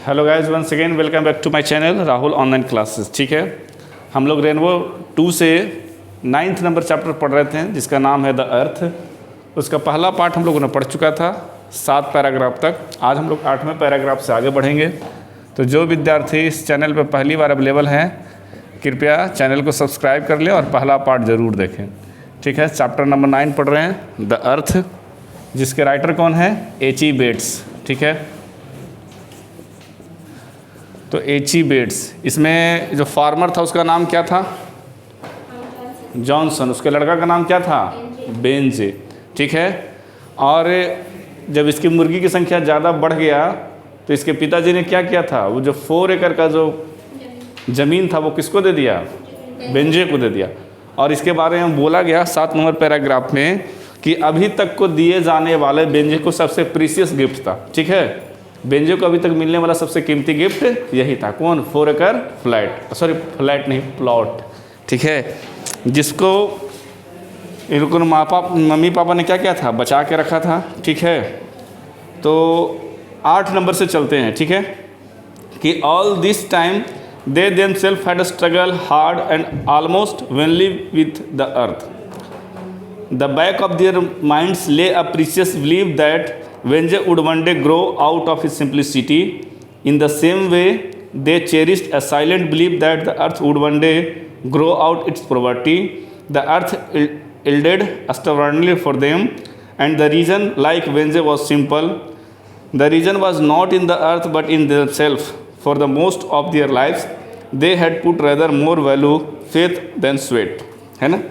Hello guys, once again welcome back to my channel Rahul online classes. ठीक है, हम लोग रेनबो 2 से 9th नंबर चैप्टर पढ़ रहे थे जिसका नाम है द अर्थ। उसका पहला पार्ट हम लोगों ने पढ़ चुका था 7 पैराग्राफ तक। आज हम लोग 8वें पैराग्राफ से आगे बढ़ेंगे। तो जो विद्यार्थी इस चैनल पर पहली बार अवेलेबल हैं, कृपया चैनल को सब्सक्राइब कर लें और पहला पार्ट ज़रूर देखें। ठीक है, चैप्टर नंबर 9 पढ़ रहे हैं द अर्थ, जिसके राइटर कौन है? H.E. बेट्स। ठीक है, तो H.E. बेट्स, इसमें जो फार्मर था उसका नाम क्या था? जॉनसन। उसके लड़का का नाम क्या था? बेंजे। ठीक है, और जब इसकी मुर्गी की संख्या ज़्यादा बढ़ गया तो इसके पिताजी ने क्या किया था? वो जो 4 एकड़ का जो ज़मीन था वो किसको दे दिया? बेंजे को दे दिया। और इसके बारे में बोला गया 7 नंबर पैराग्राफ में कि अभी तक को दिए जाने वाले बेंजे को सबसे प्रीशियस गिफ्ट था। ठीक है, बेंजे को अभी तक मिलने वाला सबसे कीमती गिफ्ट यही था। कौन? 4 एकड़ फ्लैट, सॉरी फ्लैट नहीं, प्लॉट। ठीक है, जिसको इनको मम्मी पापा ने क्या किया था? बचा के रखा था। ठीक है, तो 8 नंबर से चलते हैं। ठीक है, कि all this time they themselves had struggled hard and almost vainly with the earth. The back of their minds lay a precious believe that Benje would one day grow out of his simplicity. In the same way, they cherished a silent belief that the earth would one day grow out its poverty. The earth yielded stubbornly for them, and the reason, like Benje, was simple. The reason was not in the earth but in themselves. For the most of their lives, they had put rather more value faith than sweat. है ना?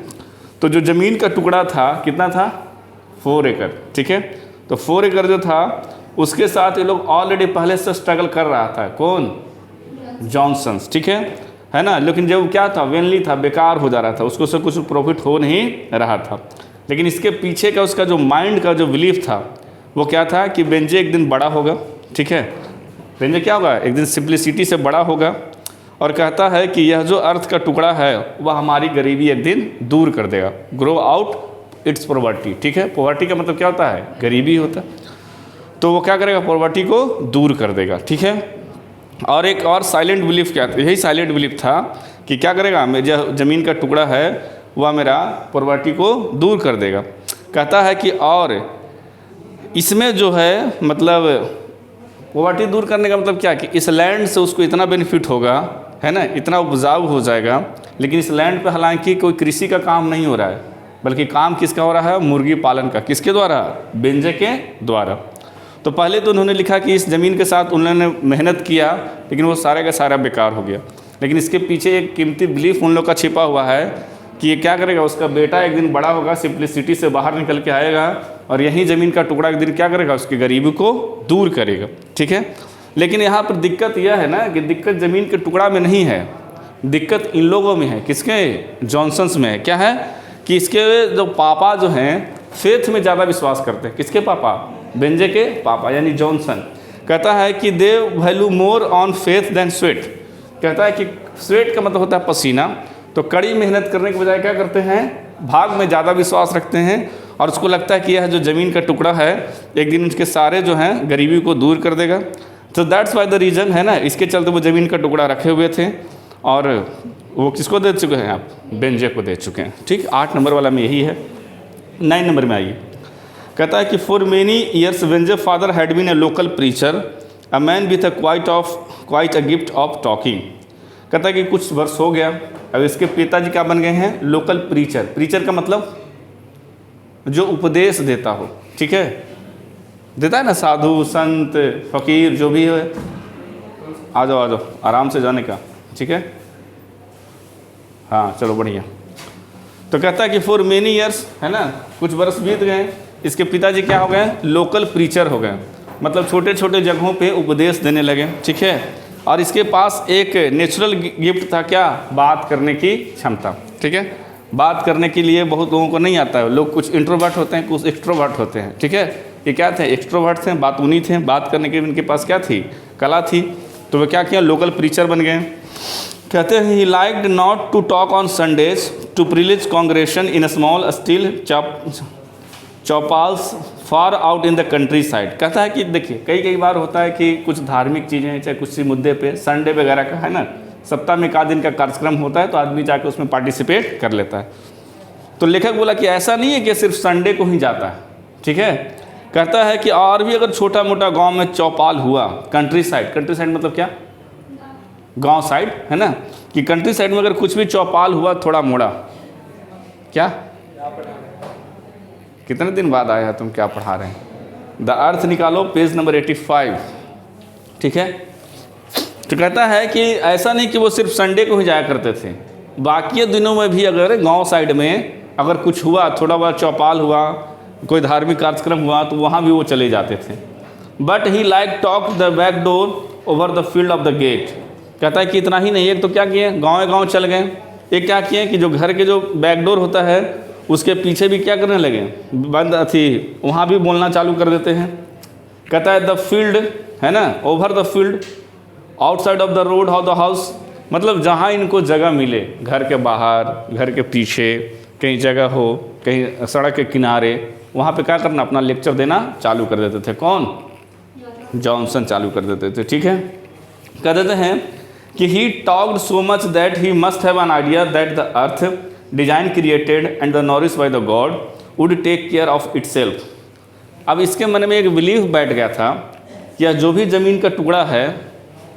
तो जो ज़मीन का टुकड़ा था कितना था? 4 एकड़। ठीक है, तो 4 एकड़ जो था उसके साथ ये लोग ऑलरेडी पहले से स्ट्रगल कर रहा था। कौन? जॉनसन। ठीक है ना? लेकिन जब क्या था? वेनली था, बेकार हो जा रहा था, उसको से कुछ प्रॉफिट हो नहीं रहा था। लेकिन इसके पीछे का उसका जो माइंड का जो बिलीफ था वो क्या था? कि बेंजे एक दिन बड़ा होगा। ठीक है, बेंजे क्या होगा? एक दिन सिंप्लिसिटी से बड़ा होगा और कहता है कि यह जो अर्थ का टुकड़ा है वह हमारी गरीबी एक दिन दूर कर देगा। Grow out it's poverty. ठीक है, पॉवर्टी का मतलब क्या होता है? गरीबी होता है। तो वो क्या करेगा? पॉवर्टी को दूर कर देगा। ठीक है, और एक और साइलेंट बिलीफ क्या था? यही साइलेंट बिलीफ था कि क्या करेगा? मेरा ज़मीन का टुकड़ा है वह मेरा पॉवर्टी को दूर कर देगा। कहता है कि और इसमें जो है मतलब पॉवर्टी दूर करने का मतलब क्या? कि इस लैंड से उसको इतना बेनिफिट होगा, है ना, इतना उपजाऊ हो जाएगा। लेकिन इस लैंड पर हालांकि कोई कृषि का काम नहीं हो रहा है, बल्कि काम किसका हो रहा है? मुर्गी पालन का। किसके द्वारा? बेंजे के द्वारा। तो पहले तो उन्होंने लिखा कि इस ज़मीन के साथ उन्होंने मेहनत किया लेकिन वो सारे का सारा बेकार हो गया। लेकिन इसके पीछे एक कीमती बिलीफ उन लोग का छिपा हुआ है कि ये क्या करेगा? उसका बेटा एक दिन बड़ा होगा, सिंप्लिसिटी से बाहर निकल के आएगा और यही ज़मीन का टुकड़ा एक दिन क्या करेगा? उसकी गरीबी को दूर करेगा। ठीक है, लेकिन यहाँ पर दिक्कत यह है ना कि दिक्कत ज़मीन के टुकड़ा में नहीं है, दिक्कत इन लोगों में है। किसके? जॉनसन्स में है। क्या है? कि इसके जो पापा जो हैं फेथ में ज़्यादा विश्वास करते हैं। किसके पापा? बेंजे के पापा यानी जॉनसन। कहता है कि they value more on faith than sweat. कहता है कि स्वेट का मतलब होता है पसीना, तो कड़ी मेहनत करने के बजाय क्या करते हैं? भाग में ज़्यादा विश्वास रखते हैं और उसको लगता है कि यह जो ज़मीन का टुकड़ा है एक दिन उनके सारे जो हैं गरीबी को दूर कर देगा। तो दैट्स वाई द रीज़न, है ना, इसके चलते वो ज़मीन का टुकड़ा रखे हुए थे और वो किसको दे चुके हैं? आप बेंजे को दे चुके हैं। ठीक, 8 नंबर वाला में यही है। 9 नंबर में आइए, कहता है कि for many years Benje father had been a local preacher, a man with quite a gift of talking. कहता है कि कुछ वर्ष हो गया, अब इसके पिताजी क्या बन गए हैं? Local preacher. प्रीचर का मतलब जो उपदेश देता हो। ठीक है, देता है ना, साधु संत फकीर जो भी है। आ जाओ आराम से जाने का। ठीक है, हाँ चलो बढ़िया। तो कहता है कि फॉर मेनी ईयर्स, है ना, कुछ वर्ष बीत गए, इसके पिताजी क्या हो गए? लोकल प्रीचर हो गए, मतलब छोटे छोटे जगहों पे उपदेश देने लगे। ठीक है, और इसके पास एक नेचुरल गिफ्ट था, क्या? बात करने की क्षमता। ठीक है, बात करने के लिए बहुत लोगों को नहीं आता है। लोग कुछ इंट्रोवर्ट होते हैं, कुछ एक्सट्रोवर्ट होते हैं। ठीक है, ये क्या थे? एक्सट्रोवर्ट थे, बातूनी थे, बात करने की इनके पास क्या थी? कला थी। तो वे क्या किया? लोकल प्रीचर बन गए। कहते हैं he liked not to talk on Sundays to privilege congregation in a small steel chapels far out in the countryside. कहता है कि देखिए कई कई बार होता है कि कुछ धार्मिक चीज़ें चाहे कुछ मुद्दे पे संडे वगैरह का है ना, सप्ताह में एक आध दिन का कार्यक्रम होता है तो आदमी जाकर उसमें पार्टिसिपेट कर लेता है। तो लेखक बोला कि ऐसा नहीं है कि सिर्फ संडे को ही जाता है, ठीक है। कहता है कि और भी अगर छोटा मोटा गांव में चौपाल हुआ, कंट्री साइड मतलब क्या, गांव साइड है ना, कि कंट्री साइड में अगर कुछ भी चौपाल हुआ थोड़ा मोड़ा, क्या कितने दिन बाद आया है, तुम क्या पढ़ा रहे हैं। द अर्थ निकालो, पेज नंबर 85, ठीक है। तो कहता है कि ऐसा नहीं कि वो सिर्फ संडे को ही जाया करते थे, बाकी दिनों में भी अगर गांव साइड में अगर कुछ हुआ, थोड़ा बहुत चौपाल हुआ, कोई धार्मिक कार्यक्रम हुआ तो वहाँ भी वो चले जाते थे। But he like talk the back door over the field of the gate. कहता है कि इतना ही नहीं, एक तो क्या किए, गाँव चल गए, एक क्या किए कि जो घर के जो बैकडोर होता है उसके पीछे भी क्या करने लगे, बंद थी, वहाँ भी बोलना चालू कर देते हैं। कहता है द फील्ड है ना, over the field outside of the road of the house, मतलब जहाँ इनको जगह मिले, घर के बाहर, घर के पीछे कहीं जगह हो, कहीं सड़क के किनारे, वहाँ पे क्या करना, अपना लेक्चर देना चालू कर देते थे। कौन, जॉनसन चालू कर देते थे, ठीक है। कह देते हैं कि he talked so much that he must have an idea that the earth design created and the nourish by the god would take care of itself. अब इसके मन में एक बिलीफ बैठ गया था कि यह जो भी ज़मीन का टुकड़ा है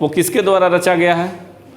वो किसके द्वारा रचा गया है,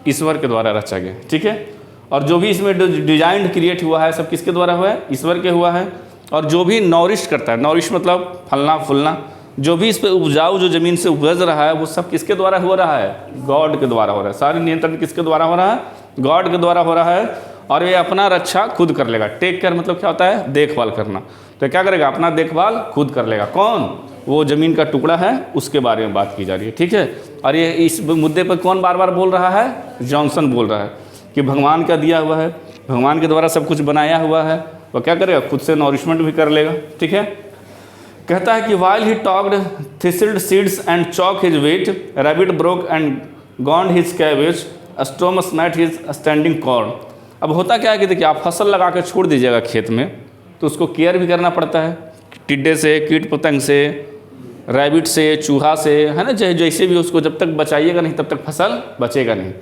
ईश्वर के द्वारा रचा गया, ठीक है। और जो भी इसमें डिजाइन क्रिएट हुआ है सब किसके द्वारा हुआ है, ईश्वर के हुआ है। और जो भी नॉरिश करता है, नॉरिश मतलब फलना फूलना, जो भी इस पर उपजाऊ जो ज़मीन से उपज रहा है वो सब किसके द्वारा हो रहा है, गॉड के द्वारा हो रहा है। सारी नियंत्रण किसके द्वारा हो रहा है, गॉड के द्वारा हो रहा है। और ये अपना रक्षा खुद कर लेगा। टेक केयर मतलब क्या होता है, देखभाल करना। तो क्या करेगा, अपना देखभाल खुद कर लेगा। कौन, वो ज़मीन का टुकड़ा है उसके बारे में बात की जा रही है, ठीक है। और ये इस मुद्दे पर कौन बार बार बोल रहा है, जॉनसन बोल रहा है कि भगवान का दिया हुआ है, भगवान के द्वारा सब कुछ बनाया हुआ है, वो क्या करेगा, खुद से नॉरिशमेंट भी कर लेगा, ठीक है। कहता है कि while he talked thistle seeds and choke his wheat, rabbit broke and gnawed his cabbage, storm smote his standing corn. अब होता क्या है कि देखिए आप फसल लगा कर छोड़ दीजिएगा खेत में तो उसको केयर भी करना पड़ता है, टिड्डे से, कीट पतंग से, रैबिट से, चूहा से, है ना, जैसे भी उसको जब तक बचाइएगा नहीं तब तक फसल बचेगा नहीं।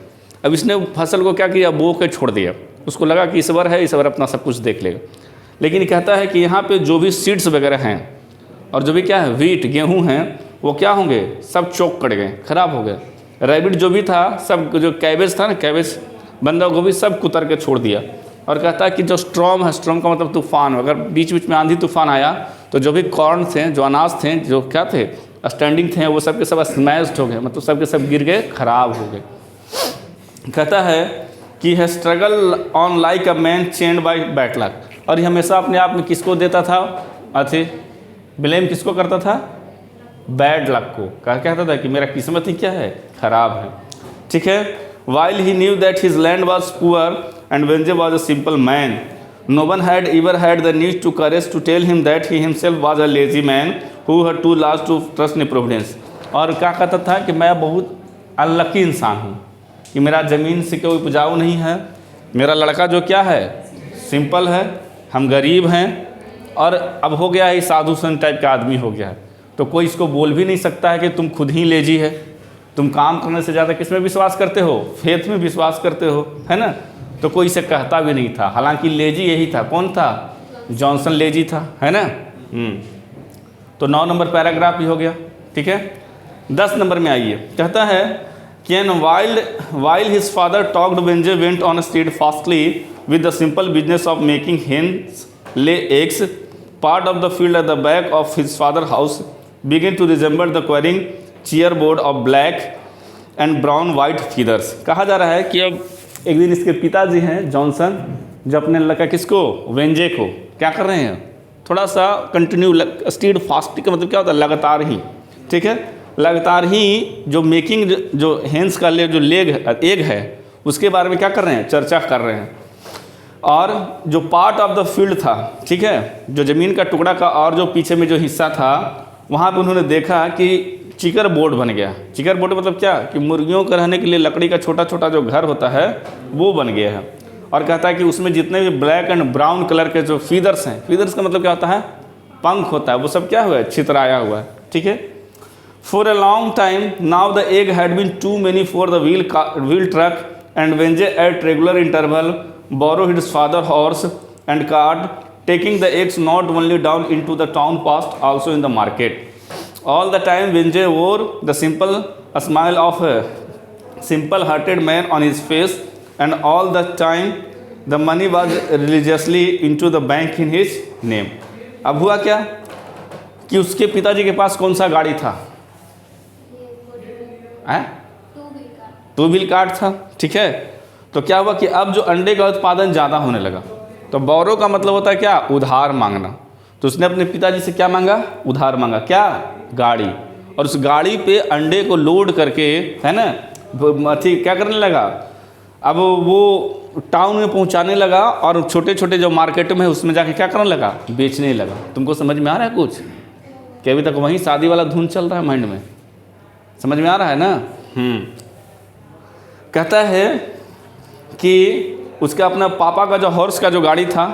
अब इसने फसल को क्या किया, बो के छोड़ दिया, उसको लगा कि ईश्वर है, ईश्वर अपना सब कुछ देख लेगा। लेकिन कहता है कि यहाँ पे जो भी सीड्स वगैरह हैं और जो भी क्या है, वीट गेहूँ हैं, वो क्या होंगे, सब चौक कट गए, खराब हो गए। रैबिट जो भी था, सब जो कैबेज था ना, कैबेज बंदा गोभी सब कुतर के छोड़ दिया। और कहता है कि जो स्ट्रॉम है, स्ट्रॉम का मतलब तूफान, अगर बीच बीच में आंधी तूफान आया तो जो भी कॉर्न थे, जो अनाज थे, जो क्या थे, स्टैंडिंग थे, वो सब के सब स्मैश्ड हो गए, मतलब सब के सब गिर गए, खराब हो गए। कहता है कि है struggle on like a man chained by bad luck. और ये हमेशा अपने आप में किसको देता था, अथे ब्लेम किसको करता था, बैड लक को। कहता था कि मेरा किस्मत ही क्या है, खराब है, ठीक है। While he knew that his land was poor and Venje was a simple man, no one had ever had the need to courage to tell him that he himself was a lazy man who had too large to trust in providence। और क्या कहता था कि मैं बहुत unlucky इंसान हूँ कि मेरा ज़मीन से कोई उपजाऊ नहीं है, मेरा लड़का जो क्या है, सिंपल है, हम गरीब हैं, और अब हो गया है साधु संत टाइप का आदमी हो गया है, तो कोई इसको बोल भी नहीं सकता है कि तुम खुद ही लेजी है, तुम काम करने से ज़्यादा किस में विश्वास करते हो, फेथ में विश्वास करते हो, है ना। तो कोई इसे कहता भी नहीं था, हालांकि लेजी यही था, कौन था, जॉनसन लेजी था, है ना। तो 9 नंबर पैराग्राफ भी हो गया, ठीक है। 10 नंबर में आइए, कहता है कि and while his father talked Benje went on steadfastly with the simple business of making hens lay eggs, part of the field at the back of his father house begin to resemble the querying chair board of black and brown white feathers. कहा जा रहा है कि अब एक दिन इसके पिताजी हैं जॉनसन, जो अपने लड़का किसको, वेंजे को क्या कर रहे हैं, थोड़ा सा कंटिन्यू स्टीड फास्ट का मतलब क्या होता है, लगातार ही, ठीक है, लगातार ही जो मेकिंग जो हेंस का जो एग है उसके बारे में क्या कर रहे हैं, चर्चा कर रहे हैं। और जो पार्ट ऑफ द फील्ड था, ठीक है, जो ज़मीन का टुकड़ा का और जो पीछे में जो हिस्सा था, वहाँ पर उन्होंने देखा कि चिकर बोर्ड बन गया। चिकर बोर्ड मतलब क्या, कि मुर्गियों के रहने के लिए लकड़ी का छोटा छोटा जो घर होता है वो बन गया है। और कहता है कि उसमें जितने भी ब्लैक एंड ब्राउन कलर के जो फीदर्स हैं, फीदर्स का मतलब क्या होता है, पंख होता है वो सब क्या हुआ है, छितराया हुआ है, ठीक है। For a long time now the egg had been too many for the wheel truck and Benje at regular interval borrow his father horse and cart taking the eggs not only down into the town past also in the market. All the time Vinjay wore the simple smile of a simple-hearted man on his face, and all the time the money was religiously into the bank in his name. अब हुआ क्या कि उसके पिताजी के पास कौन सा गाड़ी था, टू व्हील कार्ट था, ठीक है। तो क्या हुआ कि अब जो अंडे का उत्पादन ज़्यादा होने लगा, तो बोरो का मतलब होता है क्या, उधार मांगना। तो उसने अपने पिताजी से क्या मांगा, उधार मांगा, क्या, गाड़ी। और उस गाड़ी पे अंडे को लोड करके, है ना, ठीक क्या करने लगा, अब वो टाउन में पहुंचाने लगा और छोटे छोटे जो मार्केट में है उसमें जाके क्या करने लगा, बेचने लगा। तुमको समझ में आ रहा है कुछ, कि अभी तक वहीं शादी वाला धुन चल रहा है माइंड में, समझ में आ रहा है ना। कहता है कि उसका अपना पापा का जो हॉर्स का जो गाड़ी था,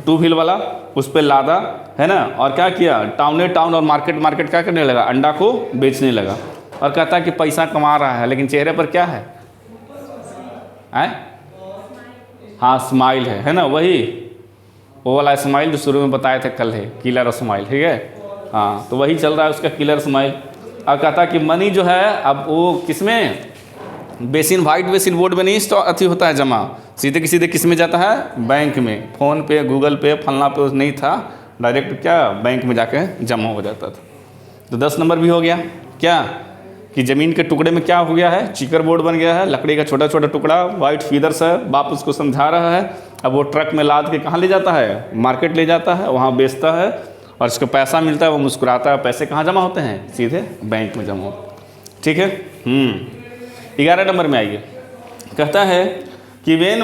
टू व्हील वाला, उस पर लादा, है ना, और क्या किया, टाउन और मार्केट क्या करने लगा, अंडा को बेचने लगा। और कहता है कि पैसा कमा रहा है, लेकिन चेहरे पर क्या है, हाँ स्माइल है ना, वही वो वाला स्माइल जो शुरू में बताए थे कल है, किलर स्माइल, ठीक है। हाँ, तो वही चल रहा है उसका किलर स्माइल। और कहता कि मनी जो है अब वो किसमें, बेसिन, वाइट बेसिन बोर्ड में नहीं अथी होता है जमा, सीधे की सीधे किस में जाता है, बैंक में। फ़ोन पे, गूगल पे, फलना पे नहीं था, डायरेक्ट क्या बैंक में जाके जमा हो जाता था। तो 10 नंबर भी हो गया क्या, कि ज़मीन के टुकड़े में क्या हो गया है, चिकर बोर्ड बन गया है, लकड़ी का छोटा छोटा टुकड़ा, वाइट फीदर्स है, बाप उसको समझा रहा है। अब वो ट्रक में लाद के कहाँ ले जाता है, मार्केट ले जाता है, वहाँ बेचता है और उसको पैसा मिलता है, वो मुस्कुराता है। पैसे कहाँ जमा होते हैं, सीधे बैंक में जमा होते, ठीक है। 11 नंबर में आइए। कहता है कि when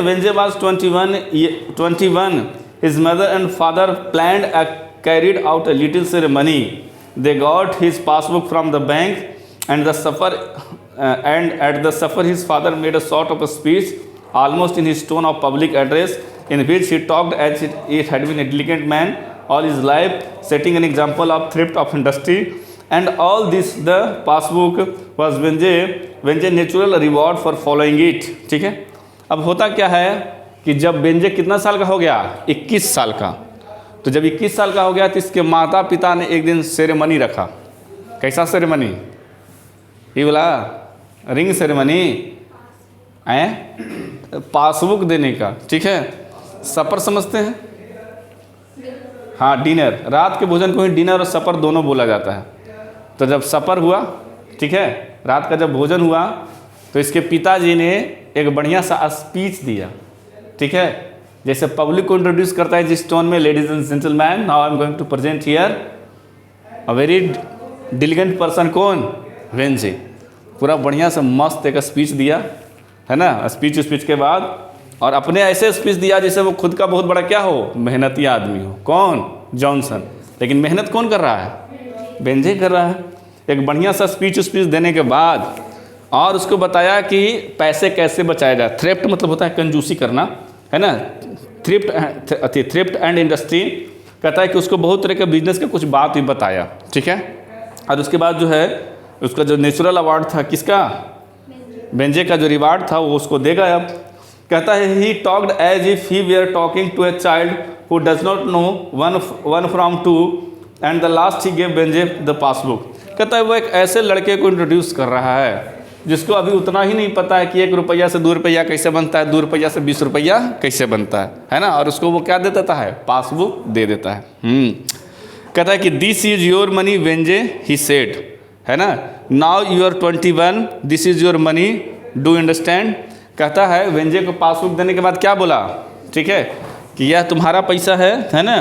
Venje was 21, his mother and father planned carried out a little ceremony. They got his passbook from the bank, and at the supper his father made a sort of a speech, almost in his tone of public address, in which he talked as it had been a diligent man all his life, setting an example of thrift of industry. And all this the passbook was Venje natural reward for following it, ठीक है। अब होता क्या है कि जब वेंजे कितना साल का हो गया, 21 साल का। तो जब 21 साल का हो गया तो इसके माता पिता ने एक दिन सेरेमनी रखा। कैसा सेरेमनी, ये बोला रिंग सेरेमनी, पासबुक देने का, ठीक है। सपर समझते हैं, हाँ डिनर, रात के भोजन को ही डिनर और सपर दोनों बोला जाता है। तो जब सपर हुआ, ठीक है, रात का जब भोजन हुआ, तो इसके पिताजी ने एक बढ़िया सा स्पीच दिया, ठीक है। जैसे पब्लिक को इंट्रोड्यूस करता है जिस टोन में, ladies and gentleman, now I am going to present here a very diligent person, कौन, वेंजे। पूरा बढ़िया सा मस्त एक स्पीच दिया, है ना। स्पीच के बाद और अपने ऐसे स्पीच दिया जैसे वो खुद का बहुत बड़ा क्या हो, मेहनती आदमी हो, कौन, जॉनसन। लेकिन मेहनत कौन कर रहा है, वेंजे कर रहा है। एक बढ़िया सा स्पीच देने के बाद और उसको बताया कि पैसे कैसे बचाया जाए। थ्रिफ्ट मतलब होता है कंजूसी करना, है ना, थ्रिफ्ट एंड इंडस्ट्री। कहता है कि उसको बहुत तरह के बिजनेस का कुछ बात भी बताया, ठीक है। और उसके बाद जो है उसका जो नेचुरल अवार्ड था किसका, वेंजे का जो रिवार्ड था वो उसको देगा। अब कहता है he talked as if he we are talking to a child who does not know one from two, and the last he gave Benje the passbook. कहता है वो एक ऐसे लड़के को इंट्रोड्यूस कर रहा है जिसको अभी उतना ही नहीं पता है कि 1 रुपया से 2 रुपया कैसे बनता है, 2 रुपया से 20 रुपया कैसे बनता है ना। और उसको वो क्या दे देता है, पासबुक दे देता है। कहता है कि this is your money Benjy, he said, है ना, now you are 21, this is your money, do understand. कहता है वेंजे को पासबुक देने के बाद क्या बोला, ठीक है, कि यह तुम्हारा पैसा है ना,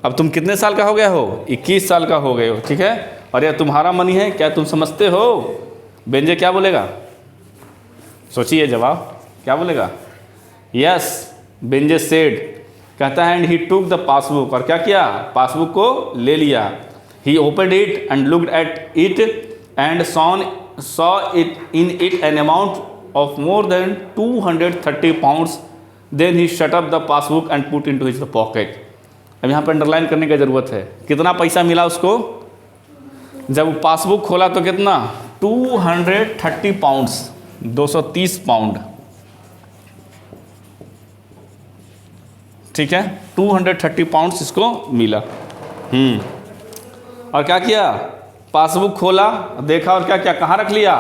अब तुम कितने साल का हो गया हो, 21 साल का हो गए हो, ठीक है, और यह तुम्हारा मनी है, क्या तुम समझते हो। वेंजे क्या बोलेगा, सोचिए जवाब क्या बोलेगा, यस वेंजे सेड। कहता है and he took the passbook, और क्या किया, पासबुक को ले लिया। He opened it and looked at it and saw it in it an amount of more than 230 pounds. Then he shut up the passbook and put into his pocket. अब यहाँ पर underline करने की ज़रूरत है। कितना पैसा मिला उसको? जब वो पासबुक खोला तो कितना? 230 पाउंड्स, 230 पाउंड, ठीक है, 230 पाउंड्स इसको मिला। और क्या किया? पासबुक खोला, देखा और क्या क्या, कहाँ रख लिया?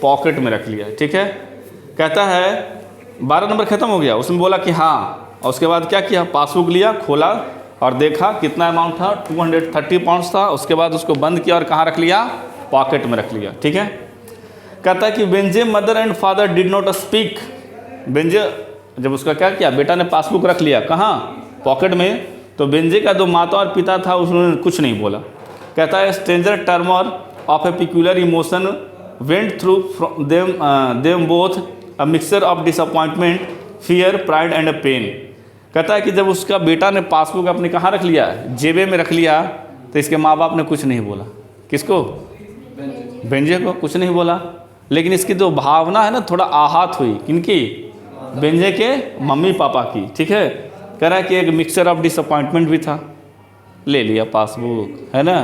पॉकेट में रख लिया, ठीक है। कहता है 12 नंबर ख़त्म हो गया, उसमें बोला कि हाँ, और उसके बाद क्या किया? पासबुक लिया, खोला और देखा कितना अमाउंट था, 230 पाउंड्स था। उसके बाद उसको बंद किया और कहाँ रख लिया? पॉकेट में रख लिया, ठीक है। कहता है कि Benjy mother and father did not speak. Benjy जब उसका क्या किया? बेटा ने पासबुक रख लिया, कहाँ? पॉकेट में। तो बेंजे का जो माता और पिता था उसने कुछ नहीं बोला। कहता है stranger tremor of a peculiar emotion went through them both, a mixture of disappointment, fear, pride and pain. कहता है कि जब उसका बेटा ने पासबुक अपने कहाँ रख लिया? जेबे में रख लिया, तो इसके माँ बाप ने कुछ नहीं बोला। किसको? बेंजे को कुछ नहीं बोला। लेकिन इसकी जो भावना है ना, थोड़ा आहत हुई। किनकी? बेंजे के मम्मी पापा की, ठीक है। कह रहा है कि एक मिक्सचर ऑफ डिसअपॉइंटमेंट भी था, ले लिया पासबुक, है ना,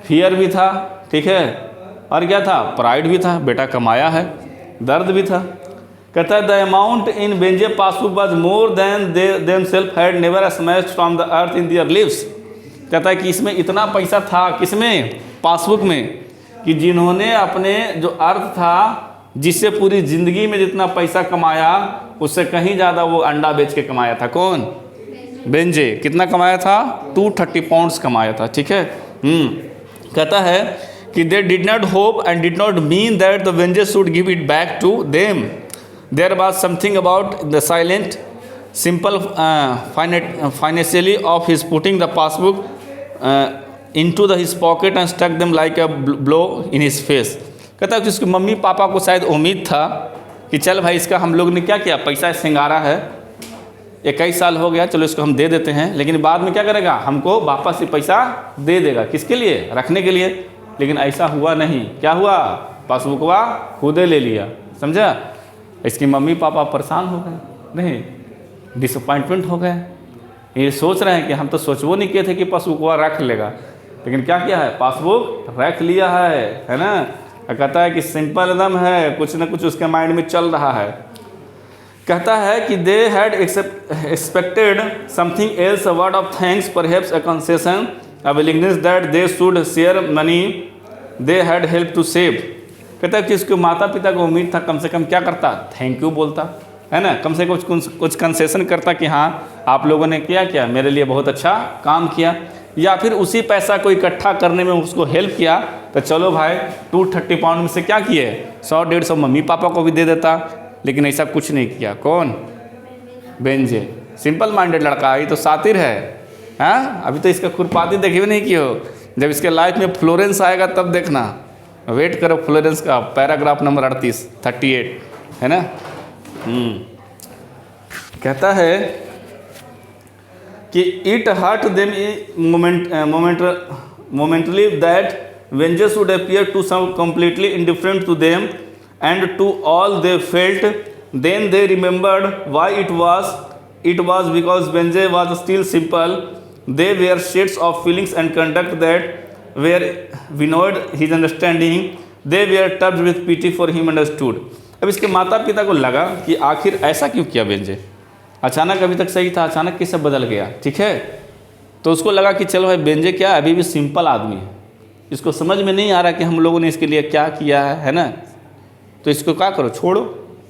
फियर भी था, ठीक है, और क्या था? प्राइड भी था, बेटा कमाया है, दर्द भी था। कहता है the amount in Benjy passbook was more than them self had never smashed from the earth in their lives. कहता है कि इसमें इतना पैसा था, किसमें? पासबुक में, कि जिन्होंने अपने जो अर्थ था, जिससे पूरी ज़िंदगी में जितना पैसा कमाया, उससे कहीं ज़्यादा वो अंडा बेच के कमाया था। कौन? बेंजे। कितना कमाया था? 230 पाउंड्स कमाया था, ठीक है। कहता है कि they did not hope and did not mean that the Benjy should give it back to them. There was something about the silent simple financially of his putting the passbook into the his pocket and stuck them like a blow in his face. कहता है कि उसके mummy papa को शायद उम्मीद था कि चल भाई, इसका हम लोग ने क्या किया? पैसा सिंगारा है, 21 साल हो गया, चलो इसको हम दे देते हैं, लेकिन बाद में क्या करेगा? हमको वापस से पैसा दे देगा। किसके लिए? रखने के लिए। लेकिन ऐसा हुआ नहीं। क्या हुआ? पासबुकवा खुदे ले लिया, समझा। इसकी मम्मी पापा परेशान हो गए, नहीं, डिसअपॉइंटमेंट हो गए। ये सोच रहे हैं कि हम तो सोचवो नहीं किए थे कि पासबुकवा रख लेगा, लेकिन क्या किया है? पासबुक रख लिया है ना। कहता है कि सिंपल एकदम है, कुछ ना कुछ उसके माइंड में चल रहा है। कहता है कि they had expected something else, a word of thanks, perhaps a concession, a willingness that they should share money they had help to save. कहता है कि उसके माता पिता को उम्मीद था कम से कम क्या करता? थैंक यू बोलता, है ना, कम से कम कुछ कंसेशन करता कि हाँ आप लोगों ने क्या मेरे लिए बहुत अच्छा काम किया, या फिर उसी पैसा को इकट्ठा करने में उसको हेल्प किया। तो चलो भाई 230 पाउंड में से क्या किए? 100-150 मम्मी पापा को भी दे देता, लेकिन ऐसा कुछ नहीं किया। कौन? बेंजे। सिंपल माइंडेड लड़का, ये तो सातिर है। हाँ, अभी तो इसका खुरपाती देखी भी नहीं की हो। जब इसके लाइफ में फ्लोरेंस आएगा तब देखना, वेट करो फ्लोरेंस का, पैराग्राफ नंबर 38 है ना। कहता है कि it hurt them momentarily that Benje should appear to some completely indifferent to them and to all they felt. Then they remembered why it was. It was because Benje was still simple. They were shades of feelings and conduct that were beyond his understanding. They were touched with pity for him understood. अब इसके माता पिता को लगा कि आखिर ऐसा क्यों किया बेंजे? अचानक अभी तक सही था, अचानक कैसे बदल गया, ठीक है। तो उसको लगा कि चलो भाई बेंजे क्या अभी भी सिंपल आदमी है, इसको समझ में नहीं आ रहा कि हम लोगों ने इसके लिए क्या किया है ना। तो इसको क्या करो, छोड़ो,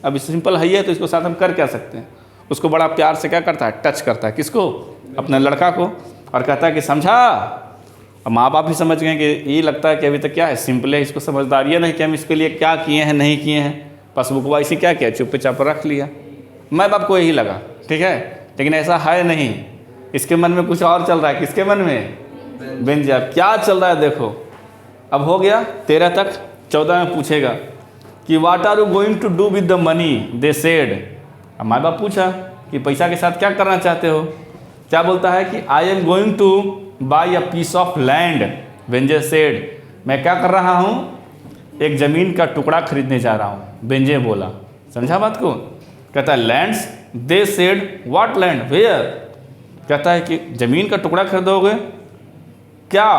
अब सिंपल है तो इसको साथ हम कर क्या सकते हैं। उसको बड़ा प्यार से क्या करता है? टच करता है। किसको? अपने लड़का को। और कहता है कि समझा। अब माँ बाप भी समझ गए कि ये लगता है कि अभी तक क्या है, सिंपल है, इसको समझदारी है नहीं कि हम इसके लिए क्या किए हैं नहीं किए हैं। पासबुकवा इसे क्या किया? चुप्पे चाप रख लिया। माँ बाप को यही लगा, ठीक है, लेकिन ऐसा है नहीं। इसके मन में कुछ और चल रहा है। किसके मन में? बेंजे। अब क्या चल रहा है देखो। अब हो गया 13 तक, 14 में पूछेगा कि what are you going to do with the money they said. अब माँ बाप पूछा कि पैसा के साथ क्या करना चाहते हो? क्या बोलता है कि I am going to buy a piece of land. Benjy said, मैं क्या कर रहा हूँ? एक ज़मीन का टुकड़ा खरीदने जा रहा हूँ। बेंजे बोला, समझा बात को। कहता है lands. They said what land where. कहता है कि ज़मीन का टुकड़ा खरीदोगे क्या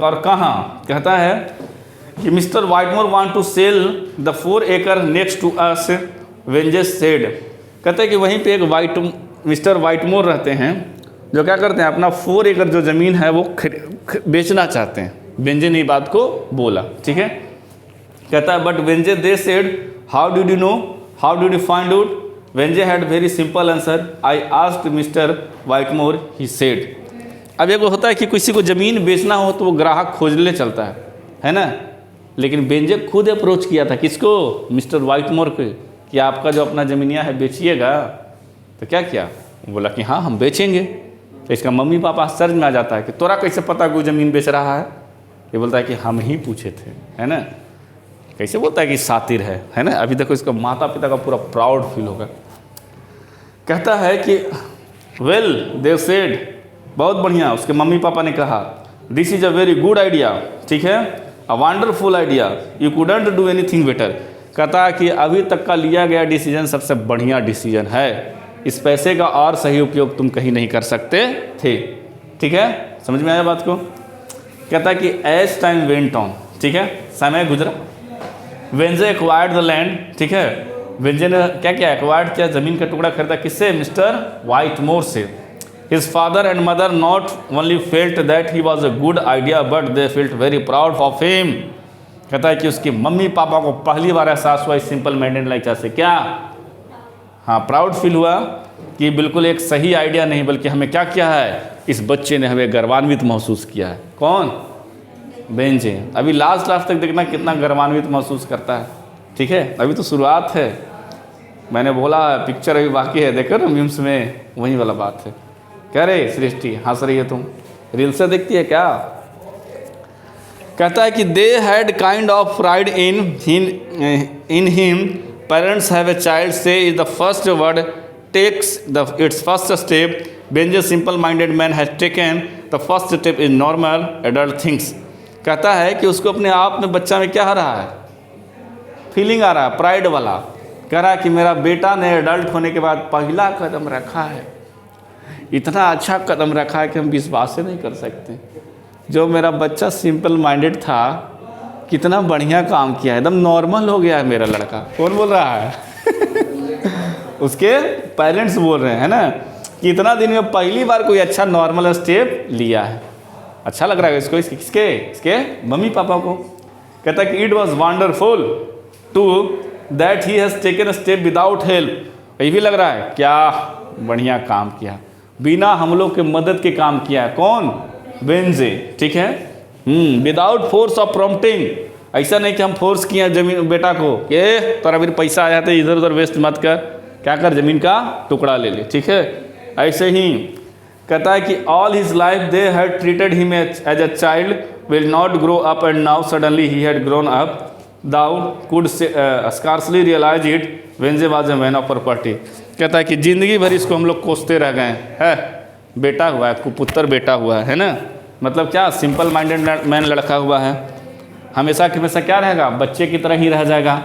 और कहाँ? कहता है कि mister Whitmore want to sell the 4 acre next to us, Benjy's said. कहते हैं कि वहीं पे एक मिस्टर वाइटमोर रहते हैं जो क्या करते हैं, अपना 4 एकड़ जो ज़मीन है वो बेचना चाहते हैं। वेंजे ने बात को बोला, ठीक है। कहता है but Benjy they said how did you know, how did you find out? Benjy had very simple answer, I asked mister Whitmore, he said. अब एक होता है कि किसी को ज़मीन बेचना हो तो वो ग्राहक खोजने चलता है ना। लेकिन वेंजे खुद अप्रोच किया था किसको? मिस्टर वाइटमोर को, कि आपका जो अपना ज़मीनिया है बेचिएगा। तो क्या किया? बोला कि हाँ हम बेचेंगे। तो इसका मम्मी पापा आश्चर्य में आ जाता है कि तोरा कैसे पता कोई ज़मीन बेच रहा है? ये बोलता है कि हम ही पूछे थे, है ना। कैसे बोलता है कि सातिर है ना। अभी देखो इसका माता पिता का पूरा प्राउड फील होगा। कहता है कि वेल दे सेड, बहुत बढ़िया। उसके मम्मी पापा ने कहा this is a very good idea, ठीक है, a wonderful idea, you couldn't do anything better. कहता है कि अभी तक का लिया गया डिसीजन सबसे बढ़िया डिसीजन है, इस पैसे का और सही उपयोग तुम कहीं नहीं कर सकते थे, ठीक है। समझ में आया बात को? कहता है कि एज टाइम वेंट ऑन, ठीक है, समय गुजरा, वेंजे एक्वायर्ड द लैंड, ठीक है। वेंजे ने क्या किया? एक्वायर्ड किया, ज़मीन का टुकड़ा खरीदा। किससे? मिस्टर वाइटमोर से। His father and mother not only felt that he was a good idea but they felt very proud of him. कहता है कि उसके मम्मी पापा को पहली बार एहसास हुआ इस सिंपल माइंडेड लेक्चर से। क्या? हाँ, प्राउड फील हुआ कि बिल्कुल एक सही आइडिया नहीं बल्कि हमें क्या किया है, इस बच्चे ने हमें गर्वान्वित महसूस किया है। कौन? वेंजे। अभी लास्ट तक देखना कितना गर्वान्वित महसूस करता है, ठीक है। अभी तो शुरुआत है, मैंने बोला पिक्चर अभी बाकी है, देखो ना मीम्स में वही वाला बात है। कह रहे सृष्टि हंस रही है, तुम रील से देखती है क्या? कहता है कि they had kind of pride in him, parents have a child say is the first word takes the its first step, Benjy simple minded man has taken the first step in normal adult things. कहता है कि उसको अपने आप में बच्चा में क्या आ रहा है, फीलिंग आ रहा है, प्राइड वाला। कह रहा है कि मेरा बेटा ने एडल्ट होने के बाद पहला कदम रखा है, इतना अच्छा कदम रखा है कि हम विश्वास ही नहीं कर सकते। जो मेरा बच्चा सिंपल माइंडेड था कितना बढ़िया काम किया, एकदम नॉर्मल हो गया है मेरा लड़का। कौन बोल रहा है? उसके पेरेंट्स बोल रहे हैं ना कि इतना दिन में पहली बार कोई अच्छा नॉर्मल स्टेप लिया है। अच्छा लग रहा है इसको, इसके मम्मी पापा को। कहता है कि it was wonderful to that he has taken a step without help. ये भी लग रहा है क्या बढ़िया काम किया, बिना हम लोग के मदद के काम किया है। कौन? वेंजे, ठीक है। विदाउट फोर्स ऑफ प्रॉम्प्टिंग, ऐसा नहीं कि हम फोर्स किए जमीन बेटा को कि तोरा फिर पैसा आया तो इधर उधर वेस्ट मत कर, क्या कर ज़मीन का टुकड़ा ले ले, ठीक है। ऐसे ही कहता है कि all his life they had treated him as a child, will not grow up and now suddenly he had grown up, though could scarcely realise it, Benjy was a man of property. कहता है कि ज़िंदगी भर इसको हम लोग कोसते रह गए है, बेटा हुआ है, कुपुत्र बेटा हुआ है ना। मतलब क्या? सिंपल माइंडेड मैन लड़का हुआ है, हमेशा हमेशा क्या रहेगा, बच्चे की तरह ही रह जाएगा।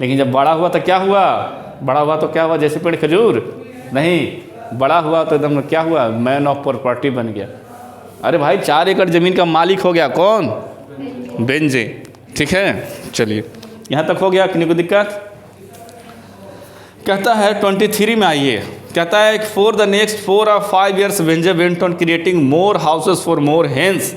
लेकिन जब बड़ा हुआ तो क्या हुआ? बड़ा हुआ तो क्या हुआ? जैसे पेड़ खजूर नहीं, बड़ा हुआ तो एकदम क्या हुआ? मैन ऑफ प्रॉपर्टी बन गया। अरे भाई 4 एकड़ ज़मीन का मालिक हो गया। कौन? वेंजे, ठीक है। चलिए यहाँ तक हो गया, किन्हीं को दिक्कत? कहता है 23 में आइए। कहता है for the next 4 or 5 years Benjy went on creating more houses for more hens,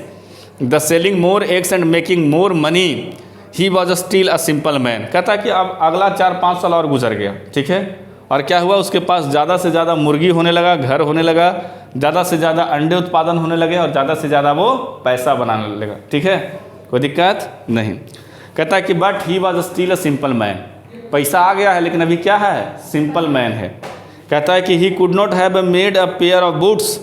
the selling more eggs and making more money, he was still a simple man. कहता है कि अब अगला 4-5 साल और गुजर गया, ठीक है। और क्या हुआ? उसके पास ज़्यादा से ज़्यादा मुर्गी होने लगा, घर होने लगा, ज़्यादा से ज़्यादा अंडे उत्पादन होने लगे और ज़्यादा से ज़्यादा वो पैसा बनाने लगा, ठीक है। कोई दिक्कत नहीं। कहता है कि but he was still a simple man, पैसा आ गया है लेकिन अभी क्या है? सिंपल मैन है। कहता है कि he could not have made a pair of boots,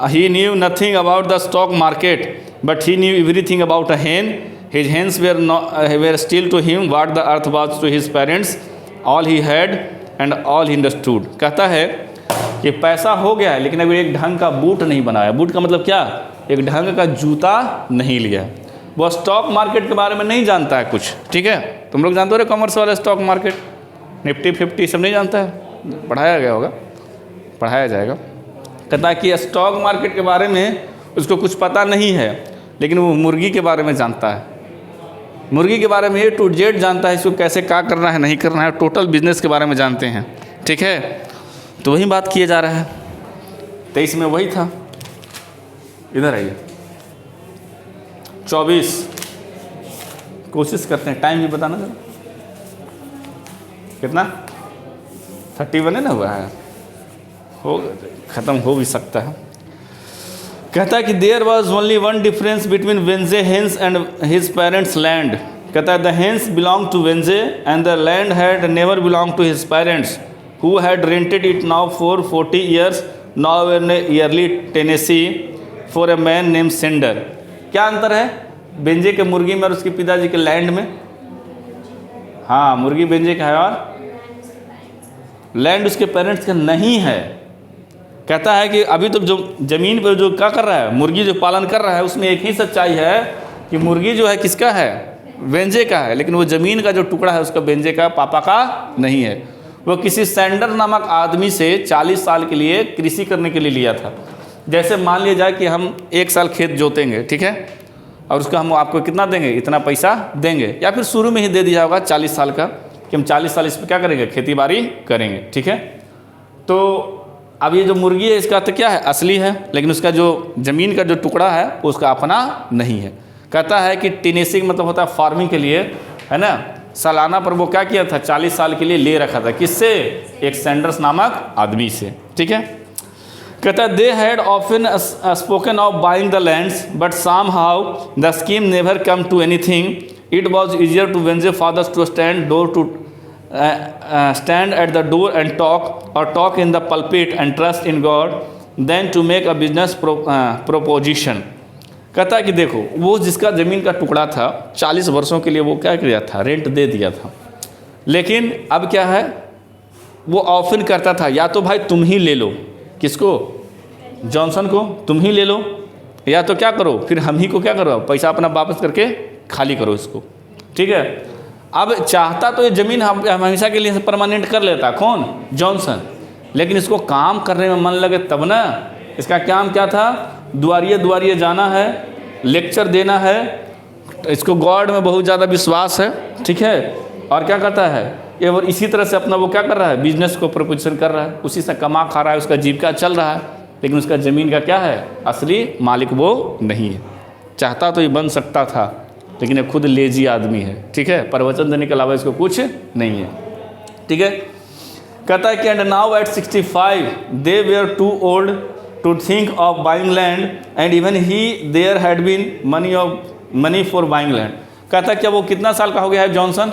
he knew nothing about the stock market but he new everything about a hen, his hens were still to him what the earth was to his parents, all he had and all he understood। कहता है कि पैसा हो गया है लेकिन अभी एक ढंग का बूट नहीं बनाया। बूट का मतलब क्या? एक ढंग का जूता नहीं लिया। वो स्टॉक मार्केट के बारे में नहीं जानता है कुछ, ठीक है। तुम लोग जानते हो कॉमर्स वाले स्टॉक मार्केट निफ्टी 50 सब नहीं जानता है, पढ़ाया गया होगा, पढ़ाया जाएगा, कहता है कि स्टॉक मार्केट के बारे में उसको कुछ पता नहीं है, लेकिन वो मुर्गी के बारे में जानता है। मुर्गी के बारे में A to Z जानता है, इसको कैसे क्या करना है नहीं करना है, टोटल बिजनेस के बारे में जानते हैं। ठीक है, तो वही बात किया जा रहा है। 23 में वही था। इधर आइए 24 कोशिश करते हैं, टाइम भी बताना जरा कितना 31 है ना हुआ है, हो ख़त्म हो भी सकता है। कहता है कि there was only one difference between Benjy hens and his parents land. कहता है the hens belong to Benjy and the land had never belong to his parents who had rented it now for 40 years now in early Tennessee for a man name Sender. क्या अंतर है बेंजे के मुर्गी में और उसके पिताजी के लैंड में? हाँ, मुर्गी बेंजे का है और लैंड उसके पेरेंट्स का नहीं है। कहता है कि अभी तो जो ज़मीन पर जो क्या कर रहा है, मुर्गी जो पालन कर रहा है, उसमें एक ही सच्चाई है कि मुर्गी जो है किसका है, बेंजे का है, लेकिन वो ज़मीन का जो टुकड़ा है उसका बेंजे का पापा का नहीं है। वो किसी सेंडर नामक आदमी से 40 साल के लिए कृषि करने के लिए लिया था। जैसे मान लिया जाए कि हम 1 साल खेत जोतेंगे, ठीक है, और उसका हम आपको कितना देंगे, इतना पैसा देंगे, या फिर शुरू में ही दे दिया होगा 40 साल का कि हम 40 साल इस पर क्या करेंगे, खेती बाड़ी करेंगे। ठीक है, तो अब ये जो मुर्गी है इसका तो क्या है, असली है, लेकिन उसका जो ज़मीन का जो टुकड़ा है वो उसका अपना नहीं है। कहता है कि टेनेसी मतलब होता है फार्मिंग के लिए, है ना, सालाना पर वो क्या किया था, 40 साल के लिए ले रखा था। किससे? एक सैंडर्स नामक आदमी से। ठीक है, कहता है they had often spoken of buying the lands but somehow the scheme never come to anything. It was easier to वेंजे fathers to stand at the door and talk in the pulpit and trust in God than to make a business proposition। कहता है कि देखो वो जिसका ज़मीन का टुकड़ा था 40 वर्षों के लिए वो क्या किया था, रेंट दे दिया था, लेकिन अब क्या है, वो ऑफर करता था या तो भाई तुम ही ले लो, किसको, जॉनसन को तुम ही ले लो, या तो क्या करो फिर हम ही को क्या करो, पैसा अपना वापस करके खाली करो इसको। ठीक है, अब चाहता तो ये ज़मीन हम हमेशा के लिए परमानेंट कर लेता, कौन, जॉनसन, लेकिन इसको काम करने में मन लगे तब ना। इसका काम क्या था, द्वारिये जाना है, लेक्चर देना है, इसको गॉड में बहुत ज़्यादा विश्वास है। ठीक है, और क्या करता है ये, और इसी तरह से अपना वो क्या कर रहा है, बिजनेस को प्रपोजिशन कर रहा है, उसी से कमा खा रहा है, उसका जीविका चल रहा है, लेकिन उसका ज़मीन का क्या है, असली मालिक वो नहीं है। चाहता तो ये बन सकता था, लेकिन ये खुद लेजी आदमी है। ठीक है, प्रवचन देने के अलावा इसको कुछ नहीं है। ठीक है, कहता है कि and now at 65 they were too old to think of buying land and even he there had been money for buying land. कहता है क्या वो कितना साल का हो गया है जॉनसन,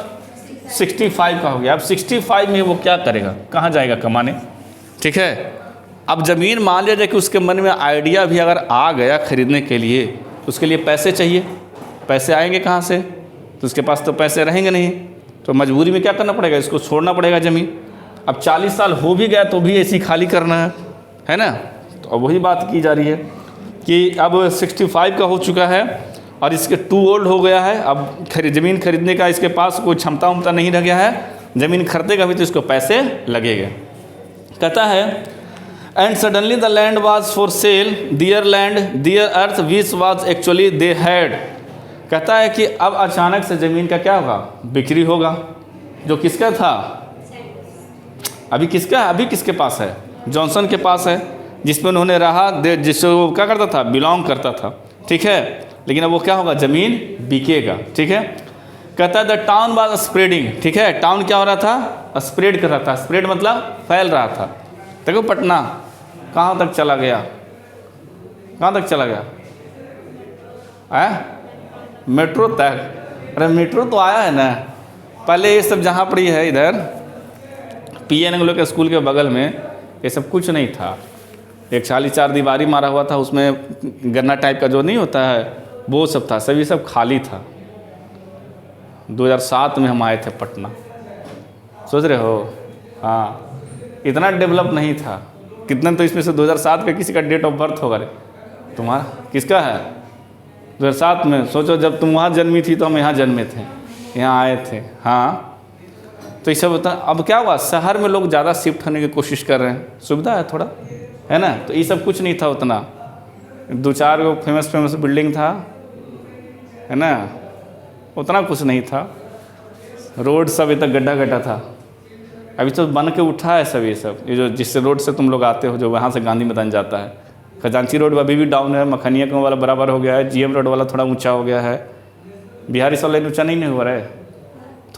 65 का हो गया। अब 65 में वो क्या करेगा, कहाँ जाएगा कमाने। ठीक है, अब ज़मीन मान लिया जाए कि उसके मन में आइडिया भी अगर आ गया खरीदने के लिए, उसके लिए पैसे चाहिए, पैसे आएंगे कहाँ से, तो उसके पास तो पैसे रहेंगे नहीं, तो मजबूरी में क्या करना पड़ेगा, इसको छोड़ना पड़ेगा ज़मीन। अब 40 साल हो भी गया तो भी ऐसी खाली करना है ना। तो अब वही बात की जा रही है कि अब 65 का हो चुका है और इसके टू ओल्ड हो गया है। अब ज़मीन खरीदने का इसके पास कोई क्षमता उमता नहीं रह गया है, ज़मीन खरीदेगा भी तो इसको पैसे लगेगा। कहता है and suddenly the land was for sale, their land their earth which was actually they had. कहता है कि अब अचानक से ज़मीन का क्या होगा, बिक्री होगा, जो किसका था, अभी किसका, अभी किसके पास है, जॉनसन के पास है, जिसमें उन्होंने रहा, जिससे वो क्या करता था, बिलोंग करता था। ठीक है, लेकिन अब वो क्या होगा, ज़मीन बिकेगा। ठीक है, कहता है द टाउन वाज स्प्रेडिंग। ठीक है, टाउन क्या हो रहा था, स्प्रेड कर रहा था, स्प्रेड मतलब फैल रहा था। देखो पटना कहाँ तक चला गया, कहाँ तक चला गया है, मेट्रो तक। अरे मेट्रो तो आया है ना, पहले ये सब जहाँ पर ही है, इधर PN एंग्लो के स्कूल के बगल में ये सब कुछ नहीं था। एक 4 दीवारी मारा हुआ था, उसमें गन्ना टाइप का जो नहीं होता है वो सब था, सभी सब खाली था। 2007 में हम आए थे पटना, सोच रहे हो, हाँ, इतना डेवलप नहीं था। कितना तो इसमें से 2007 का किसी का डेट ऑफ बर्थ होगा रे, तुम्हारा किसका है, 2007 में। सोचो जब तुम वहाँ जन्मी थी तो हम यहाँ जन्मे थे, यहाँ आए थे। हाँ, तो ये सब होता। अब क्या हुआ, शहर में लोग ज़्यादा शिफ्ट होने की कोशिश कर रहे हैं, सुविधा है थोड़ा, है ना। तो ये सब कुछ नहीं था उतना, 2-4 गो फेमस बिल्डिंग था, है ना, उतना कुछ नहीं था। रोड सब इतना गड्ढा था, अभी तो बन के उठा है सब। ये जो जिस रोड से तुम लोग आते हो, जो वहाँ से गांधी मैदान जाता है, खजांची रोड अभी भी डाउन है, मखनिया का वाला बराबर हो गया है, जीएम रोड वाला थोड़ा ऊंचा हो गया है, बिहारी सब लाइन ऊंचा नहीं हुआ है,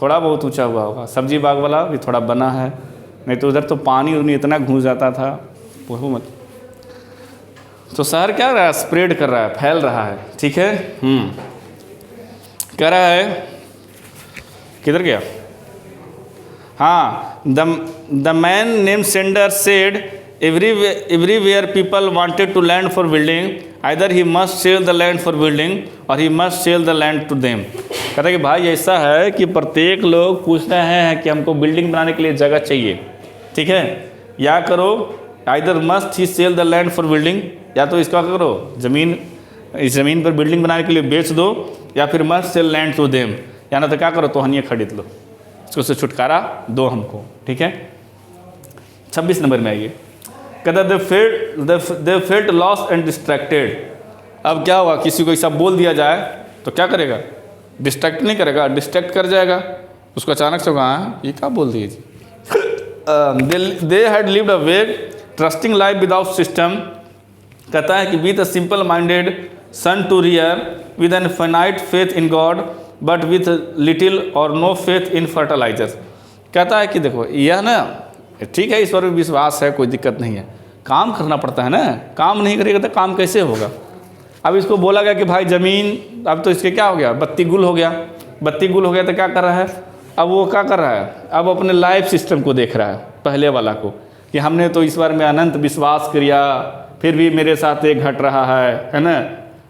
थोड़ा बहुत ऊंचा हुआ होगा। सब्जी बाग वाला भी थोड़ा बना है, नहीं तो उधर तो पानी उनी इतना घुस जाता था, वो मत। तो शहर क्या रहा है, स्प्रेड कर रहा है, फैल रहा है, ठीक है। कह रहा है, किधर गया, हाँ, the man name sender said everywhere people wanted to land for building, either he must sell the land for building or he must sell the land to them। कहता है कि भाई ऐसा है कि प्रत्येक लोग पूछ रहे हैं कि हमको बिल्डिंग बनाने के लिए जगह चाहिए, ठीक है, या करो either must he sell the land for building, या तो इसका करो ज़मीन, इस ज़मीन पर बिल्डिंग बनाने के लिए बेच दो, या फिर must sell land to them, या ना तो क्या करो तो हनिया खरीद लो, इसको से छुटकारा दो हमको, ठीक है। 26 नंबर में आइए, कहता they felt loss and distracted. अब क्या हुआ, किसी को ऐसा बोल दिया जाए तो क्या करेगा, डिस्ट्रैक्ट नहीं करेगा, डिस्ट्रैक्ट कर जाएगा। उसको अचानक से कहा ये क्या बोल दिए जी। दे हैड लिव्ड अ वेग ट्रस्टिंग लाइफ विदाउट सिस्टम। कहता है कि with a simple minded son to rear with an finite faith in God but with little or no faith in fertilisers. कहता है कि देखो यह ना ठीक है, ईश्वर में विश्वास है, कोई दिक्कत नहीं है, काम करना पड़ता है ना, काम नहीं करेगा तो काम कैसे होगा। अब इसको बोला गया कि भाई ज़मीन, अब तो इसके क्या हो गया, बत्ती गुल हो गया, बत्ती गुल हो गया तो क्या कर रहा है, अब वो क्या कर रहा है, अब अपने लाइफ सिस्टम को देख रहा है, पहले वाला को, कि हमने तो ईश्वर में अनंत विश्वास किया, फिर भी मेरे साथ एक घट रहा है ना।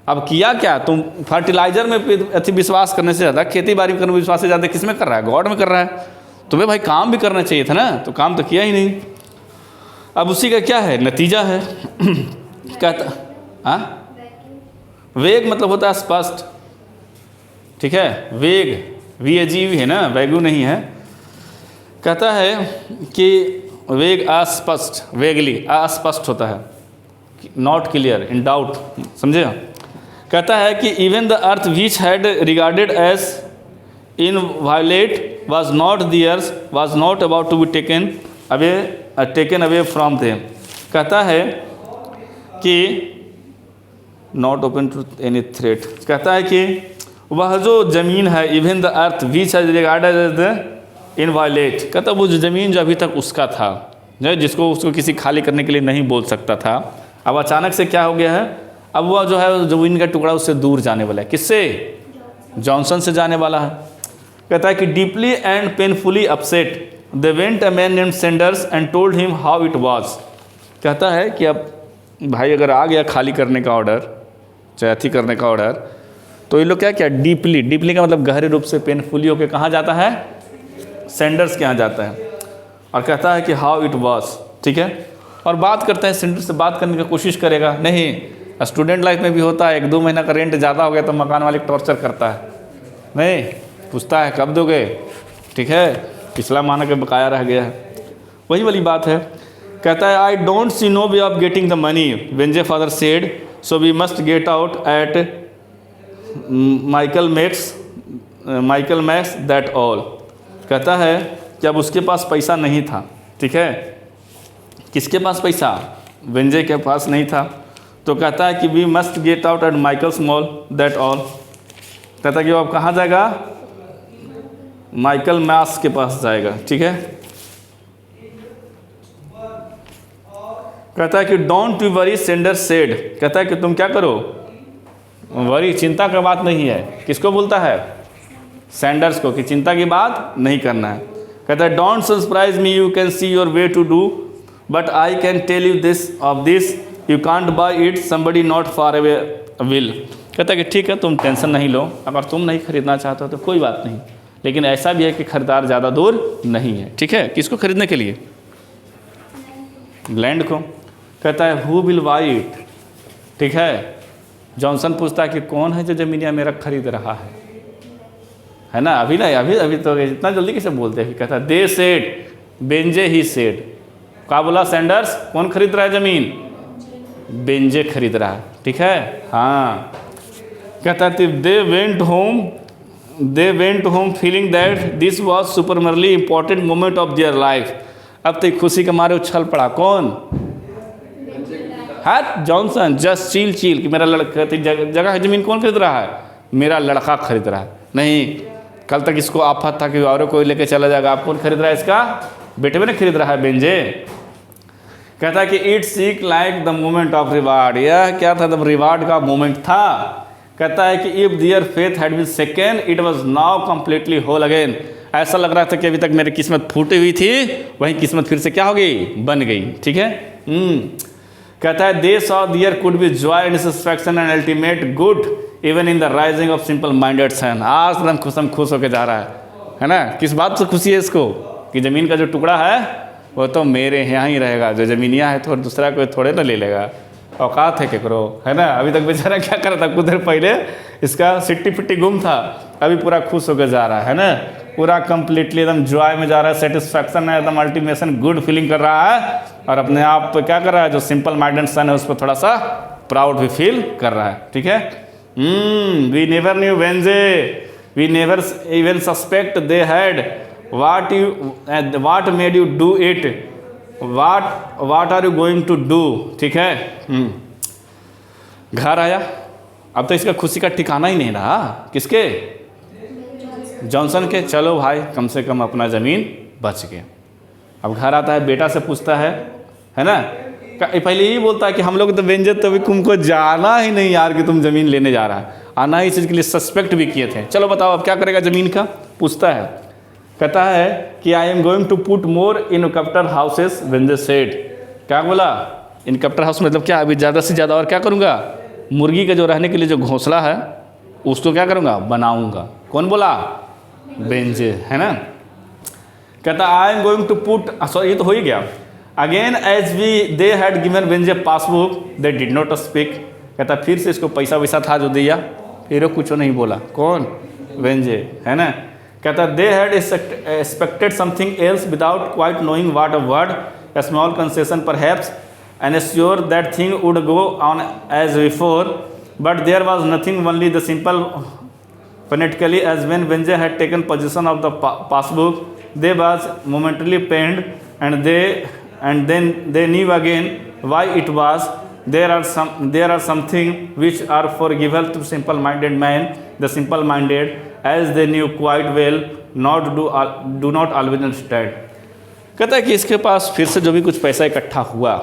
अब किया क्या, तुम फर्टिलाइजर में अच्छी विश्वास करने से ज़्यादा, खेती बाड़ी करने में विश्वास से ज़्यादा किस में कर रहा है, गॉड में कर रहा है। तुम्हें भाई काम भी करना चाहिए था ना, तो काम तो किया ही नहीं। अब उसी का क्या है, नतीजा है। कहता हाँ, वेग मतलब होता है स्पष्ट, ठीक है, वेग VAG है ना, वैगु नहीं है। कहता है कि वेग अस्पष्ट, वेगली अस्पष्ट होता है, नॉट क्लियर, इन डाउट, समझे। कहता है कि even the earth which had regarded as inviolate was not theirs, was not about to be taken away from them। कहता है कि not open to any threat। कहता है कि वह जो ज़मीन है, even the earth which has regarded as the inviolate, कहता वो जो ज़मीन जो अभी तक उसका था, जो जिसको उसको किसी खाली करने के लिए नहीं बोल सकता था, अब अचानक से क्या हो गया है, अब वह जो है ज़मीन का टुकड़ा उससे दूर जाने वाला है, किससे, जॉनसन से जाने वाला है। कहता है कि deeply and painfully upset they went a man named Sanders and told him how it was. कहता है कि अब भाई अगर आ गया खाली करने का ऑर्डर, चाहे अथी करने का ऑर्डर, तो ये लोग क्या डीपली का मतलब गहरे रूप से, पेनफुली होकर कहाँ जाता है, सेंडर्स के यहाँ जाता है, और कहता है कि हाउ इट वाज, ठीक है, और बात करता है, सेंडर से बात करने की कोशिश करेगा। नहीं, स्टूडेंट लाइफ में भी होता है, 1-2 महीना का रेंट ज़्यादा हो गया तो मकान मालिक टॉर्चर करता है, नहीं पूछता है कब दोगे, ठीक है, पिछला महीना के बकाया रह गया है, वही वाली बात है। कहता है I don't see no way of getting the money Benjy father said so we must get out at Michael Max that all. कहता है कि अब उसके पास पैसा नहीं था, ठीक है, किसके पास पैसा, वेंजे के पास नहीं था, तो कहता है कि we must get out at Michael's mall that all. कहता है कि वो अब कहाँ जाएगा, माइकल मैक्स के पास जाएगा, ठीक है। कहता है कि don't you worry sender said. कहता है कि तुम क्या करो, वरी चिंता का बात नहीं है, किसको बोलता है, सेंडर्स को, कि चिंता की बात नहीं करना है। कहता है don't surprise me, you can see your way to do but I can tell you this of this you can't buy it somebody not far away will. कहता है कि ठीक है, तुम टेंशन नहीं लो, अगर तुम नहीं खरीदना चाहते हो तो कोई बात नहीं, लेकिन ऐसा भी है कि खरीदार ज़्यादा दूर नहीं है, ठीक है। किसको खरीदने के लिए, लैंड को। कहता है हु विल बाय इट, ठीक है। जॉनसन पूछता है कि कौन है जो ज़मीनिया मेरा खरीद रहा है ना, अभी नहीं, अभी तो इतना जल्दी कैसे बोलते हैं। कहता है दे सेड, बेंजे ही सेड, क्या बोला, सेंडर्स, कौन खरीद रहा है ज़मीन, बेंजे खरीद रहा है, ठीक है। हाँ, कहता है they went home feeling that this was supremely important moment of their life. अब तो खुशी के मारे उछल पड़ा, कौन? हाँ, जॉनसन। जस्ट चील कि मेरा लड़का जगह ज़मीन कौन खरीद रहा है? मेरा लड़का खरीद रहा है। नहीं, कल तक इसको आफत था कि और कोई लेके चला जाएगा, आप कौन खरीद रहा है? इसका बेटे में ने खरीद रहा है, बेंजे। कहता है कि it seek like the moment of reward. यह क्या था? तब रिवार्ड का मोमेंट था। कहता है कि if their faith had been second it was now completely whole again. ऐसा लग रहा था कि अभी तक मेरी किस्मत फूटी हुई थी, वही किस्मत फिर से क्या हो गई? बन गई, ठीक है। कहता है they saw there could be joy and satisfaction and ultimate good even in the rising of simple minded son. आज एकदम खुश होकर जा रहा है ना। किस बात से खुशी है इसको? कि ज़मीन का जो टुकड़ा है वो तो मेरे यहाँ ही रहेगा, जो ज़मीनिया है तो दूसरा कोई थोड़े ना ले लेगा, औकात है केकरो, है ना। अभी तक बेचारा क्या कर रहा था? कुछ देर पहले इसका सिट्टी फिट्टी गुम था, अभी पूरा खुश होकर जा रहा है ना, पूरा कंप्लीटली एकदम जॉय में जा रहा है, सेटिस्फैक्शन है, एकदम अल्टीमेशन गुड फीलिंग कर रहा है, और अपने आप पे क्या कर रहा है? जो सिंपल माइंडेड सन है उस पर थोड़ा सा प्राउड भी फील कर रहा है, ठीक है। We never knew Benjy, we never even suspect they had what made you do it, what are you going to do, ठीक है। घर आया, अब तो इसका खुशी का ठिकाना ही नहीं रहा। किसके? जॉनसन के। चलो भाई, कम से कम अपना ज़मीन बच गया। अब घर आता है, बेटा से पूछता है ना। पहले यही बोलता है कि हम लोग तो वेंजे, तो अभी तुमको जाना ही नहीं यार कि तुम ज़मीन लेने जा रहा है। आना ही इस चीज़ के लिए सस्पेक्ट भी किए थे। चलो बताओ अब क्या करेगा ज़मीन का? पूछता है। कहता है कि I am going to put more in captor houses Benjy said. क्या बोला? इन कैप्टर हाउस मतलब क्या? अभी ज़्यादा से ज़्यादा और क्या करूँगा? मुर्गी का जो रहने के लिए जो घोंसला है उसको क्या करूँगा? बनाऊँगा। कौन बोला? बेंजे, है ना। कहता I am going to put, sorry ये तो हो ही गया। Again as we they had given Benjy passbook they did not speak. कहता फिर से इसको पैसा वैसा था जो दिया, फिर वो कुछ नहीं बोला। कौन? बेंजे, है ना। कहता दे had expected something else without quite knowing what a word, a small concession perhaps, and assured that thing would go on as before, but there was nothing, only the simple phonetically, as when Benje had taken possession of the passbook, they was momentarily pained, and then they knew again why it was. There are something which are forgivable to simple-minded men, the simple-minded, as they knew quite well, do not always understand. कहता है कि इसके पास फिर से जो भी कुछ पैसा इकट्ठा हुआ,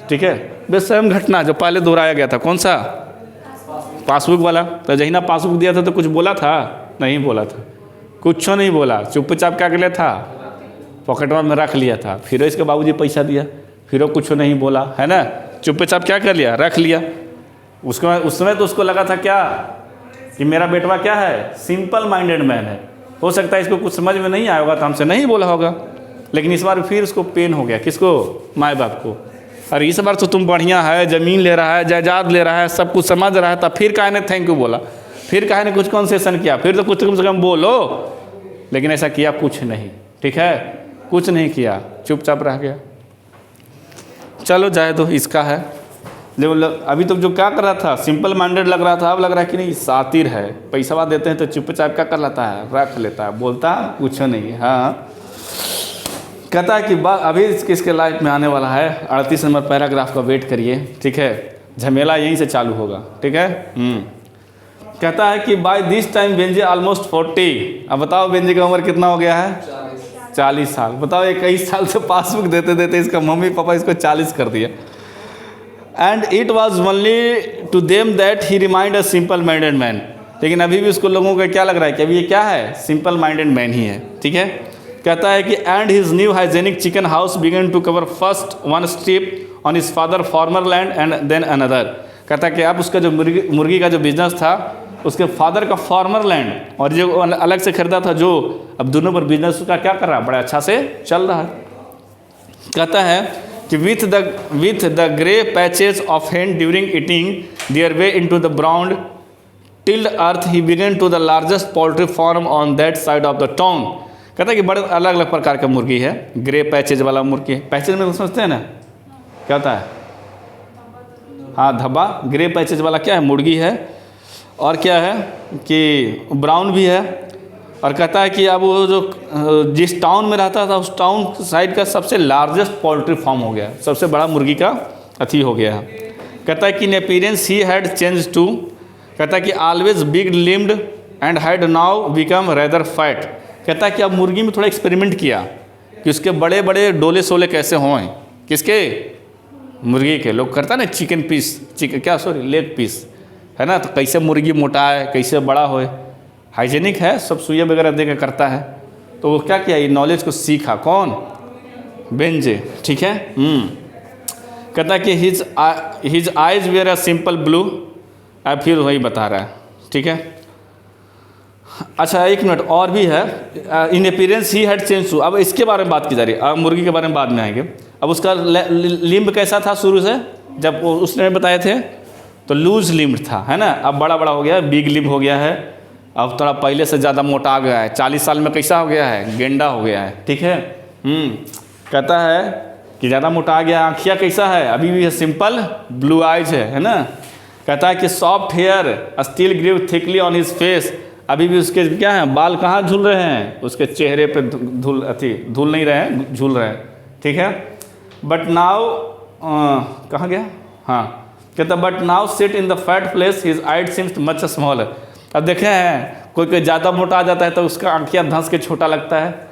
ठीक है, बस सेम घटना जो पहले दोहराया गया था। कौन सा? पासबुक वाला। तो जही ना पासबुक दिया था तो कुछ बोला था? नहीं बोला था, कुछ नहीं बोला। चुपचाप क्या कर लिया था? पॉकेट में रख लिया था। फिर इसके बाबूजी पैसा दिया, फिर वो कुछ नहीं बोला, है ना। चुपचाप क्या कर लिया? रख लिया। उसको उस समय तो उसको लगा था क्या कि मेरा बेटवा क्या है? सिंपल माइंडेड मैन है। हो सकता है इसको कुछ समझ में नहीं आया होगा तो हमसे नहीं बोला होगा, लेकिन इस बार फिर उसको पेन हो गया। किसको? माँ बाप को। अरे इस बार तो तुम बढ़िया है, ज़मीन ले रहा है, जायदाद ले रहा है, सब कुछ समझ रहा है, तब फिर काहे ने थैंक यू बोला, फिर काहे ने कुछ कंसेशन किया, फिर तो कुछ कम से कम बोलो। लेकिन ऐसा किया कुछ नहीं, ठीक है, कुछ नहीं किया, चुपचाप रह गया। चलो जाए तो इसका है। जो अभी तो जो क्या कर रहा था? सिंपल माइंडेड लग रहा था, अब लग रहा है कि नहीं सातिर है। पैसा देते हैं तो चुपचाप क्या कर लेता है? रख लेता है, बोलता कुछ नहीं। हाँ, कहता है कि अभी किसके लाइफ में आने वाला है? 38 नंबर पैराग्राफ का वेट करिए, ठीक है, झमेला यहीं से चालू होगा, ठीक है। कहता है कि बाय दिस टाइम बेंजे ऑलमोस्ट 40। अब बताओ बेंजे का उम्र कितना हो गया है? 40 साल। बताओ 21 साल से पासबुक देते देते इसका मम्मी पापा इसको 40 कर दिया। And it was only to them that he remind a simple minded man. लेकिन अभी भी उसको लोगों को क्या लग रहा है कि अभी ये क्या है? सिंपल माइंडेड मैन ही है, ठीक है। कहता है कि and his new hygienic chicken house began to cover first one strip on his father former land and then another. कहता है कि अब उसका जो मुर्गी का जो बिजनेस था, उसके फादर का फॉर्मर लैंड और जो अलग से खरीदा था, जो अब दोनों पर बिजनेस उसका क्या कर रहा है? बड़ा अच्छा से चल रहा है। कहता है कि with the grey patches of hand during eating their way into the brown tilled earth he began to the largest poultry farm on that side of the town. कहता है कि बड़े अलग अलग प्रकार का मुर्गी है। ग्रे पैचेज वाला मुर्गी, पैचेज में समझते हैं ना क्या होता है? हाँ धब्बा, ग्रे पैचेज वाला क्या है, मुर्गी है। और क्या है कि ब्राउन भी है। और कहता है कि अब वो जो जिस टाउन में रहता था उस टाउन साइड का सबसे लार्जेस्ट पोल्ट्री फार्म हो गया, सबसे बड़ा मुर्गी का अथी हो गया है। कहता है कि in appearance he had change too, कहता है कि always big limbed and had now become rather fat. कहता है कि अब मुर्गी में थोड़ा एक्सपेरिमेंट किया कि उसके बड़े बड़े डोले सोले कैसे हों, किसके, मुर्गी के। लोग करता ना चिकन पीस, लेग पीस है ना, तो कैसे मुर्गी मोटा है, कैसे बड़ा होए, हाइजेनिक है, सब सुइया वगैरह दे के करता है। तो वो क्या किया, ये नॉलेज को सीखा, कौन, बेंजे, ठीक है। कहता है कि his eyes were a simple blue, अब फिर वही बता रहा है, ठीक है। अच्छा एक मिनट और भी है, in appearance he had change too, अब इसके बारे में बात की जा रही है, अब मुर्गी के बारे में बाद में आएंगे। अब उसका लिम्ब कैसा था शुरू से, जब उसने बताए थे तो लूज लिम्ब था, है ना। अब बड़ा बड़ा हो गया है, बिग लिम्ब हो गया है, अब थोड़ा पहले से ज़्यादा मोटा आ गया है, 40 साल में कैसा हो गया है, गेंडा हो गया है, ठीक है। कहता है कि ज़्यादा मोटा आ गया। आँखिया कैसा है, अभी भी है सिंपल ब्लू आइज है ना। कहता है कि soft hair still grew thickly on his face, अभी भी उसके क्या है, बाल कहाँ झूल रहे हैं, उसके चेहरे पे धूल नहीं रहे हैं, झूल रहे हैं, ठीक है। बट नाउ कहाँ गया, हाँ, कहता but now sit in the fat place his eyes seems much small. अब देखे हैं कोई ज़्यादा मोटा आ जाता है तो उसका आँखियाँ धंस के छोटा लगता है,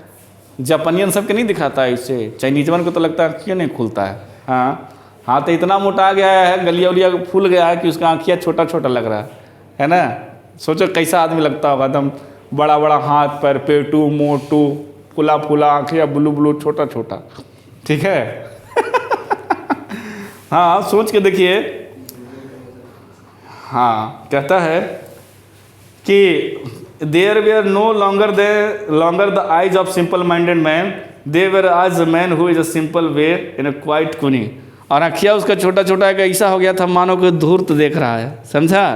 जापानियन सबके नहीं दिखाता है इससे, चाइनीजवन को तो लगता है क्यों नहीं खुलता है। हाँ तो इतना मोटा आ गया है, गलिया उलिया फूल गया है कि उसका आँखियाँ छोटा छोटा लग रहा है ना। सोचो कैसा आदमी लगता होगा, एकदम बड़ा बड़ा हाथ पैर, पेटू मोटू, फुला फुला, आँखियाँ ब्लू ब्लू, छोटा छोटा, ठीक है। हाँ सोच के देखिए। हाँ कहता है कि there were no longer the eyes of simple minded man, they were as man who is a simple way in a quite कुनी। और आँखिया उसका छोटा छोटा एक ऐसा हो गया था मानो कि धूर्त देख रहा है, समझा,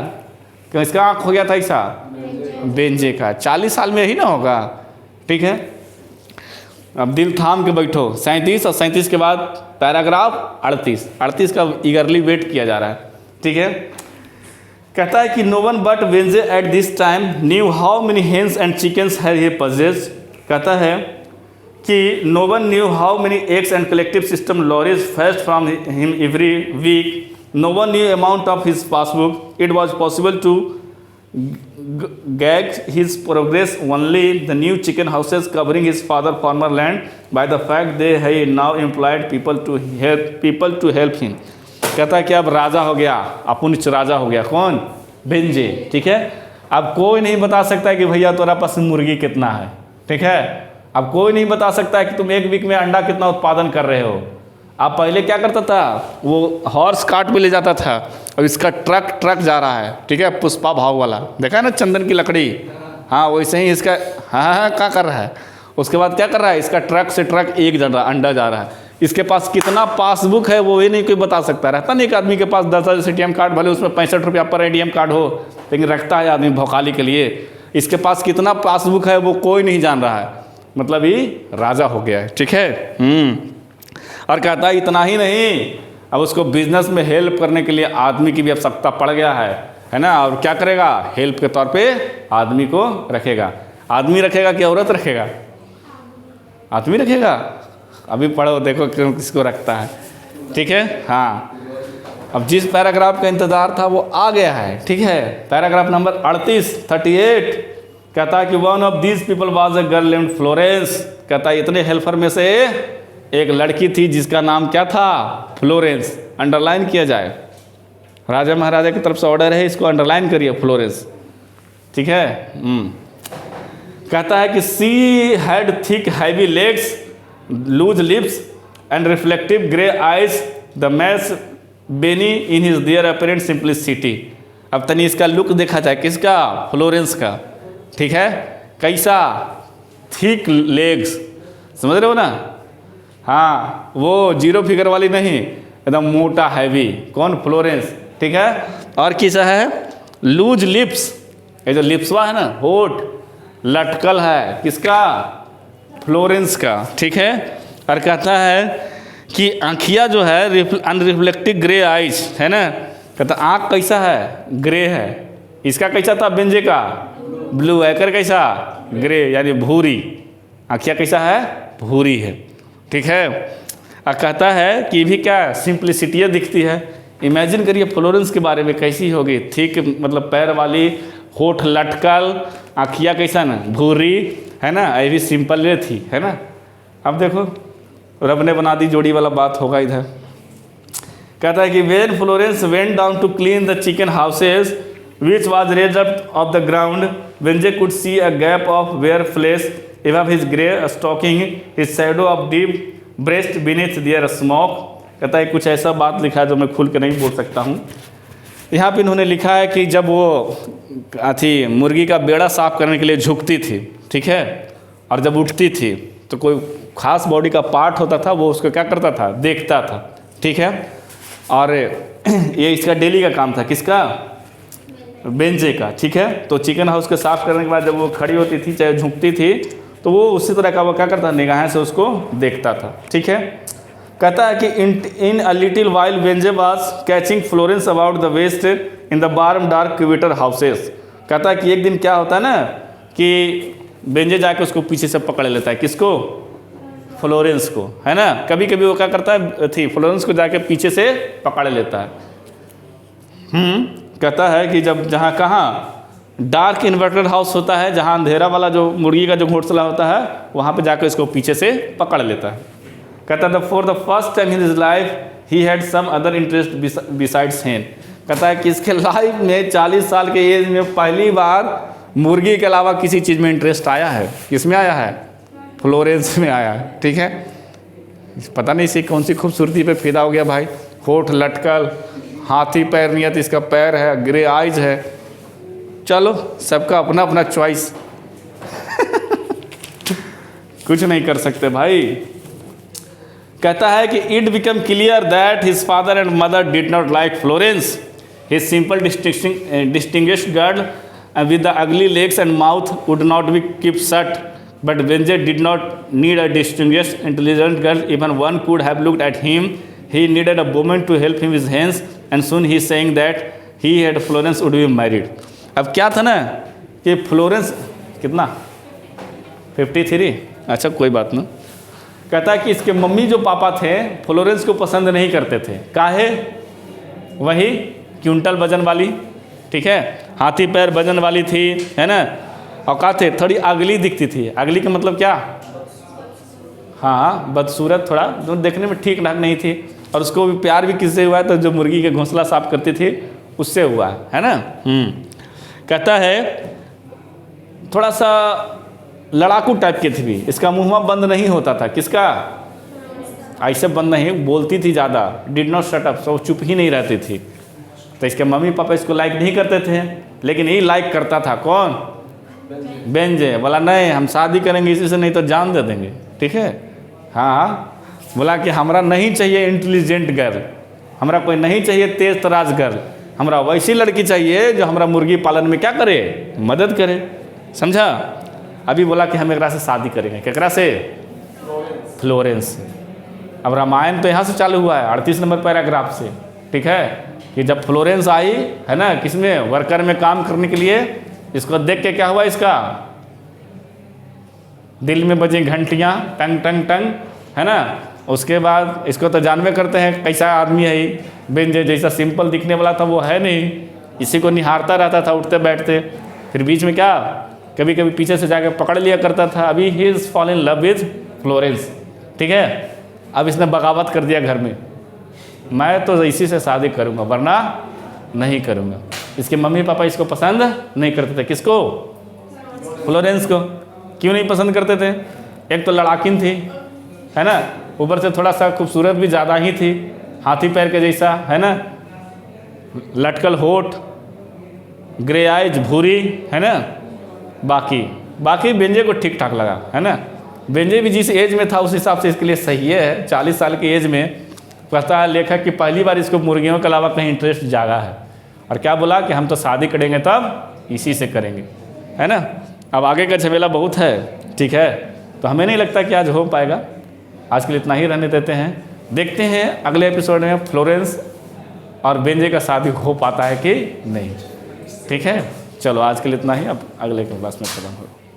कि इसका आँख हो गया था ऐसा बेंजे का, 40 साल में ही ना होगा, ठीक है। अब दिल थाम के बैठो, 37 और 37 के बाद पैराग्राफ 38 का ईगरली वेट किया जा रहा है, ठीक है। कहता है कि no one but Benjy at this time knew how many hens and chickens had he possess. कहता है कि no one knew how many eggs and collective system lorries fest from him every week, no one knew amount of his passbook, it was possible to gauge his progress only the new chicken houses covering his father farmer land by the fact they had now employed people to help him। कहता है कि अब राजा हो गया, अपुनिच राजा हो गया, कौन, बेंजे, ठीक है। अब कोई नहीं बता सकता है कि भैया तुम्हारा पास मुर्गी कितना है, ठीक है। अब कोई नहीं बता सकता है कि तुम एक वीक में अंडा कितना उत्पादन कर रहे हो। अब पहले क्या करता था, वो हॉर्स काट पे ले जाता था, अब इसका ट्रक जा रहा है, ठीक है, पुष्पा भाव वाला, देखा है ना, चंदन की लकड़ी, हाँ वैसे ही इसका, हाँ क्या कर रहा है। उसके बाद क्या कर रहा है, इसका ट्रक से ट्रक एक जा रहा, अंडा जा रहा है। इसके पास कितना पासबुक है वो ये नहीं कोई बता सकता, रहता नहीं एक आदमी के पास 10,000 ATM कार्ड, भले उसमें 65 रुपया पर ATM कार्ड हो, लेकिन रखता है आदमी भौकाली के लिए। इसके पास कितना पासबुक है वो कोई नहीं जान रहा है, मतलब ये राजा हो गया है, ठीक है। और कहता है इतना ही नहीं, अब उसको बिजनेस में हेल्प करने के लिए आदमी की भी आवश्यकता पड़ गया है ना। और क्या करेगा, हेल्प के तौर पे आदमी को रखेगा। आदमी रखेगा कि औरत रखेगा, आदमी रखेगा। अभी पढ़ो देखो क्यों किसको रखता है, ठीक है। हाँ अब जिस पैराग्राफ का इंतज़ार था वो आ गया है, ठीक है। पैराग्राफ नंबर 38 कहता है कि one of these people was a girl named Florence. कहता है इतने हेल्पर में से एक लड़की थी जिसका नाम क्या था, फ्लोरेंस। अंडरलाइन किया जाए, राजा महाराजा की तरफ से ऑर्डर है, इसको अंडरलाइन करिए, फ्लोरेंस, ठीक है। कहता है कि she had thick heavy legs, loose lips and reflective grey eyes, the mess benny in his their apparent simplicity. अब तनी इसका लुक देखा जाए, किसका, फ्लोरेंस का, ठीक है। कैसा, थिक लेग्स, समझ रहे हो ना। हाँ वो जीरो फिगर वाली नहीं, एकदम मोटा हैवी, कौन, फ्लोरेंस, ठीक है। और किसा है, लूज लिप्स, ये जो लिप्सवा है ना, होठ लटकल है, किसका, फ्लोरेंस का, ठीक है। और कहता है कि आँखिया जो है अनरिफ्लेक्टिव ग्रे आइज है ना, कहता आँख कैसा है? ग्रे है। इसका कैसा था बेंजे का? ब्लू है। कर कैसा? ग्रे, यानी भूरी। आँखिया कैसा है? भूरी है। ठीक है। और कहता है कि भी क्या सिंप्लिसिटी दिखती है। इमेजिन करिए फ्लोरेंस के बारे में कैसी होगी। ठीक, मतलब पैर वाली, होठ लटकल, आँखिया कैसा ना भूरी, है ना, ये भी सिंपल थी, है ना। अब देखो रब ने बना दी जोड़ी वाला बात होगा इधर। कहता है कि when Florence went down to clean the chicken houses which was raised up of the ground, Benje could see a gap of bare flesh above his grey stocking, his shadow of deep breast beneath their smoke। कहता है कुछ ऐसा बात लिखा है जो मैं खुल के नहीं बोल सकता हूँ। यहाँ पे इन्होंने लिखा है कि जब वो थी मुर्गी का बेड़ा साफ करने के लिए झुकती थी, ठीक है, और जब उठती थी तो कोई खास बॉडी का पार्ट होता था, वो उसको क्या करता था? देखता था, ठीक है। और ये इसका डेली का काम था। किसका? बेंजे का, ठीक है। तो चिकन हाउस के साफ करने के बाद जब वो खड़ी होती थी, चाहे झुकती थी, तो वो उसी तरह का वो क्या करता? निगाहें से उसको देखता था, ठीक है। कहता है कि in a little while Benjy was catching Florence about the west in the warm dark quieter houses. कहता है कि एक दिन क्या होता है ना कि बेंजे जाके उसको पीछे से पकड़ लेता है। किसको? फ्लोरेंस को, है ना। कभी कभी वो क्या करता है थी फ्लोरेंस को जाके पीछे से पकड़ लेता है। कहता है कि जब जहाँ कहाँ डार्क इन्वर्टेड हाउस होता है, जहाँ अंधेरा वाला जो मुर्गी का जो घोंसला होता है, वहाँ पे जाकर इसको पीछे से पकड़ लेता है। कहता है for the first time in his life he had some other interest besides hen. कहता है कि इसके लाइफ में 40 साल के एज में पहली बार मुर्गी के अलावा किसी चीज़ में इंटरेस्ट आया है। किसमें आया है? फ्लोरेंस में आया है, ठीक है। पता नहीं इसी कौन सी खूबसूरती पे फिदा हो गया भाई। होठ लटकल, हाथी पैर नियत इसका पैर है, ग्रे आइज है। चलो सबका अपना अपना चॉइस कुछ नहीं कर सकते भाई। कहता है कि it become clear that his father and mother did not like Florence, his simple distinguished girl with the ugly legs and mouth would not be keep shut, but Benjy did not need a distinguished intelligent girl, even one could have looked at him, he needed a woman to help him with his hands, and soon he saying that he had Florence would be married। अब क्या था ना कि Florence कितना 53, अच्छा कोई बात ना। कहता है कि इसके मम्मी जो पापा थे फ्लोरेंस को पसंद नहीं करते थे। काहे? वही क्विंटल वजन वाली, ठीक है, हाथी पैर वजन वाली थी, है ना। और क्या थे? थोड़ी अगली दिखती थी। अगली का मतलब क्या? हाँ, बदसूरत, थोड़ा जो देखने में ठीक ठाक नहीं थी। और उसको भी प्यार भी किससे हुआ है? तो जो मुर्गी के घोंसला साफ करती थी उससे हुआ है ना। कहता है थोड़ा सा लड़ाकू टाइप की थी भी। इसका मुँह बंद नहीं होता था। किसका? ऐसे बंद नहीं, बोलती थी ज़्यादा, डिड नॉट शट अप, सो चुप ही नहीं रहती थी। तो इसके मम्मी पापा इसको लाइक नहीं करते थे, लेकिन ये लाइक करता था। कौन? बेंजे। बोला नहीं हम शादी करेंगे इसी से, नहीं तो जान दे देंगे, ठीक है। हाँ, बोला कि हमरा नहीं चाहिए इंटेलिजेंट गर्ल, हमरा कोई नहीं चाहिए तेज तराज गर्ल, हमरा वैसी लड़की चाहिए जो हमरा मुर्गी पालन में क्या करे? मदद करे। समझा? अभी बोला कि हम एकरा से शादी करेंगे। केकरा से? फ्लोरेंस से। अब रामायण तो यहाँ से चालू हुआ है 38 नंबर पैराग्राफ से, ठीक है, कि जब फ्लोरेंस आई, है ना, किसमें? वर्कर में काम करने के लिए। इसको देख के क्या हुआ? इसका दिल में बजी घंटियाँ, टंग टंग टंग, है ना। उसके बाद इसको तो जानवे करते हैं कैसा आदमी है ये। बेंजे जैसा सिंपल दिखने वाला था वो है नहीं, इसी को निहारता रहता था उठते बैठते। फिर बीच में क्या कभी कभी पीछे से जाकर पकड़ लिया करता था। अभी he is fall in love with Florence, ठीक है। अब इसने बगावत कर दिया घर में, मैं तो इसी से शादी करूँगा वरना नहीं करूँगा। इसके मम्मी पापा इसको पसंद नहीं करते थे। किसको? फ्लोरेंस को। क्यों नहीं पसंद करते थे? एक तो लड़ाकिन थी, है ना, ऊपर से थोड़ा सा खूबसूरत भी ज़्यादा ही थी, हाथी पैर के जैसा, है ना, लटकल होठ, ग्रे आइज, भूरी, है ना। बाकी बेंजे को ठीक ठाक लगा, है ना। बेंजे भी जिस एज में था उस हिसाब से इसके लिए सही है। 40 साल की एज में कहता है लेखक कि पहली बार इसको मुर्गियों के अलावा कहीं इंटरेस्ट जागा है। और क्या बोला कि हम तो शादी करेंगे तब इसी से करेंगे, है ना। अब आगे का झमेला बहुत है, ठीक है, तो हमें नहीं लगता कि आज हो पाएगा। आज के लिए इतना ही रहने देते हैं। देखते हैं अगले एपिसोड में फ्लोरेंस और बेंजे का शादी हो पाता है कि नहीं। ठीक है, चलो आज के लिए इतना ही, अब अगले क्लास में खत्म हो।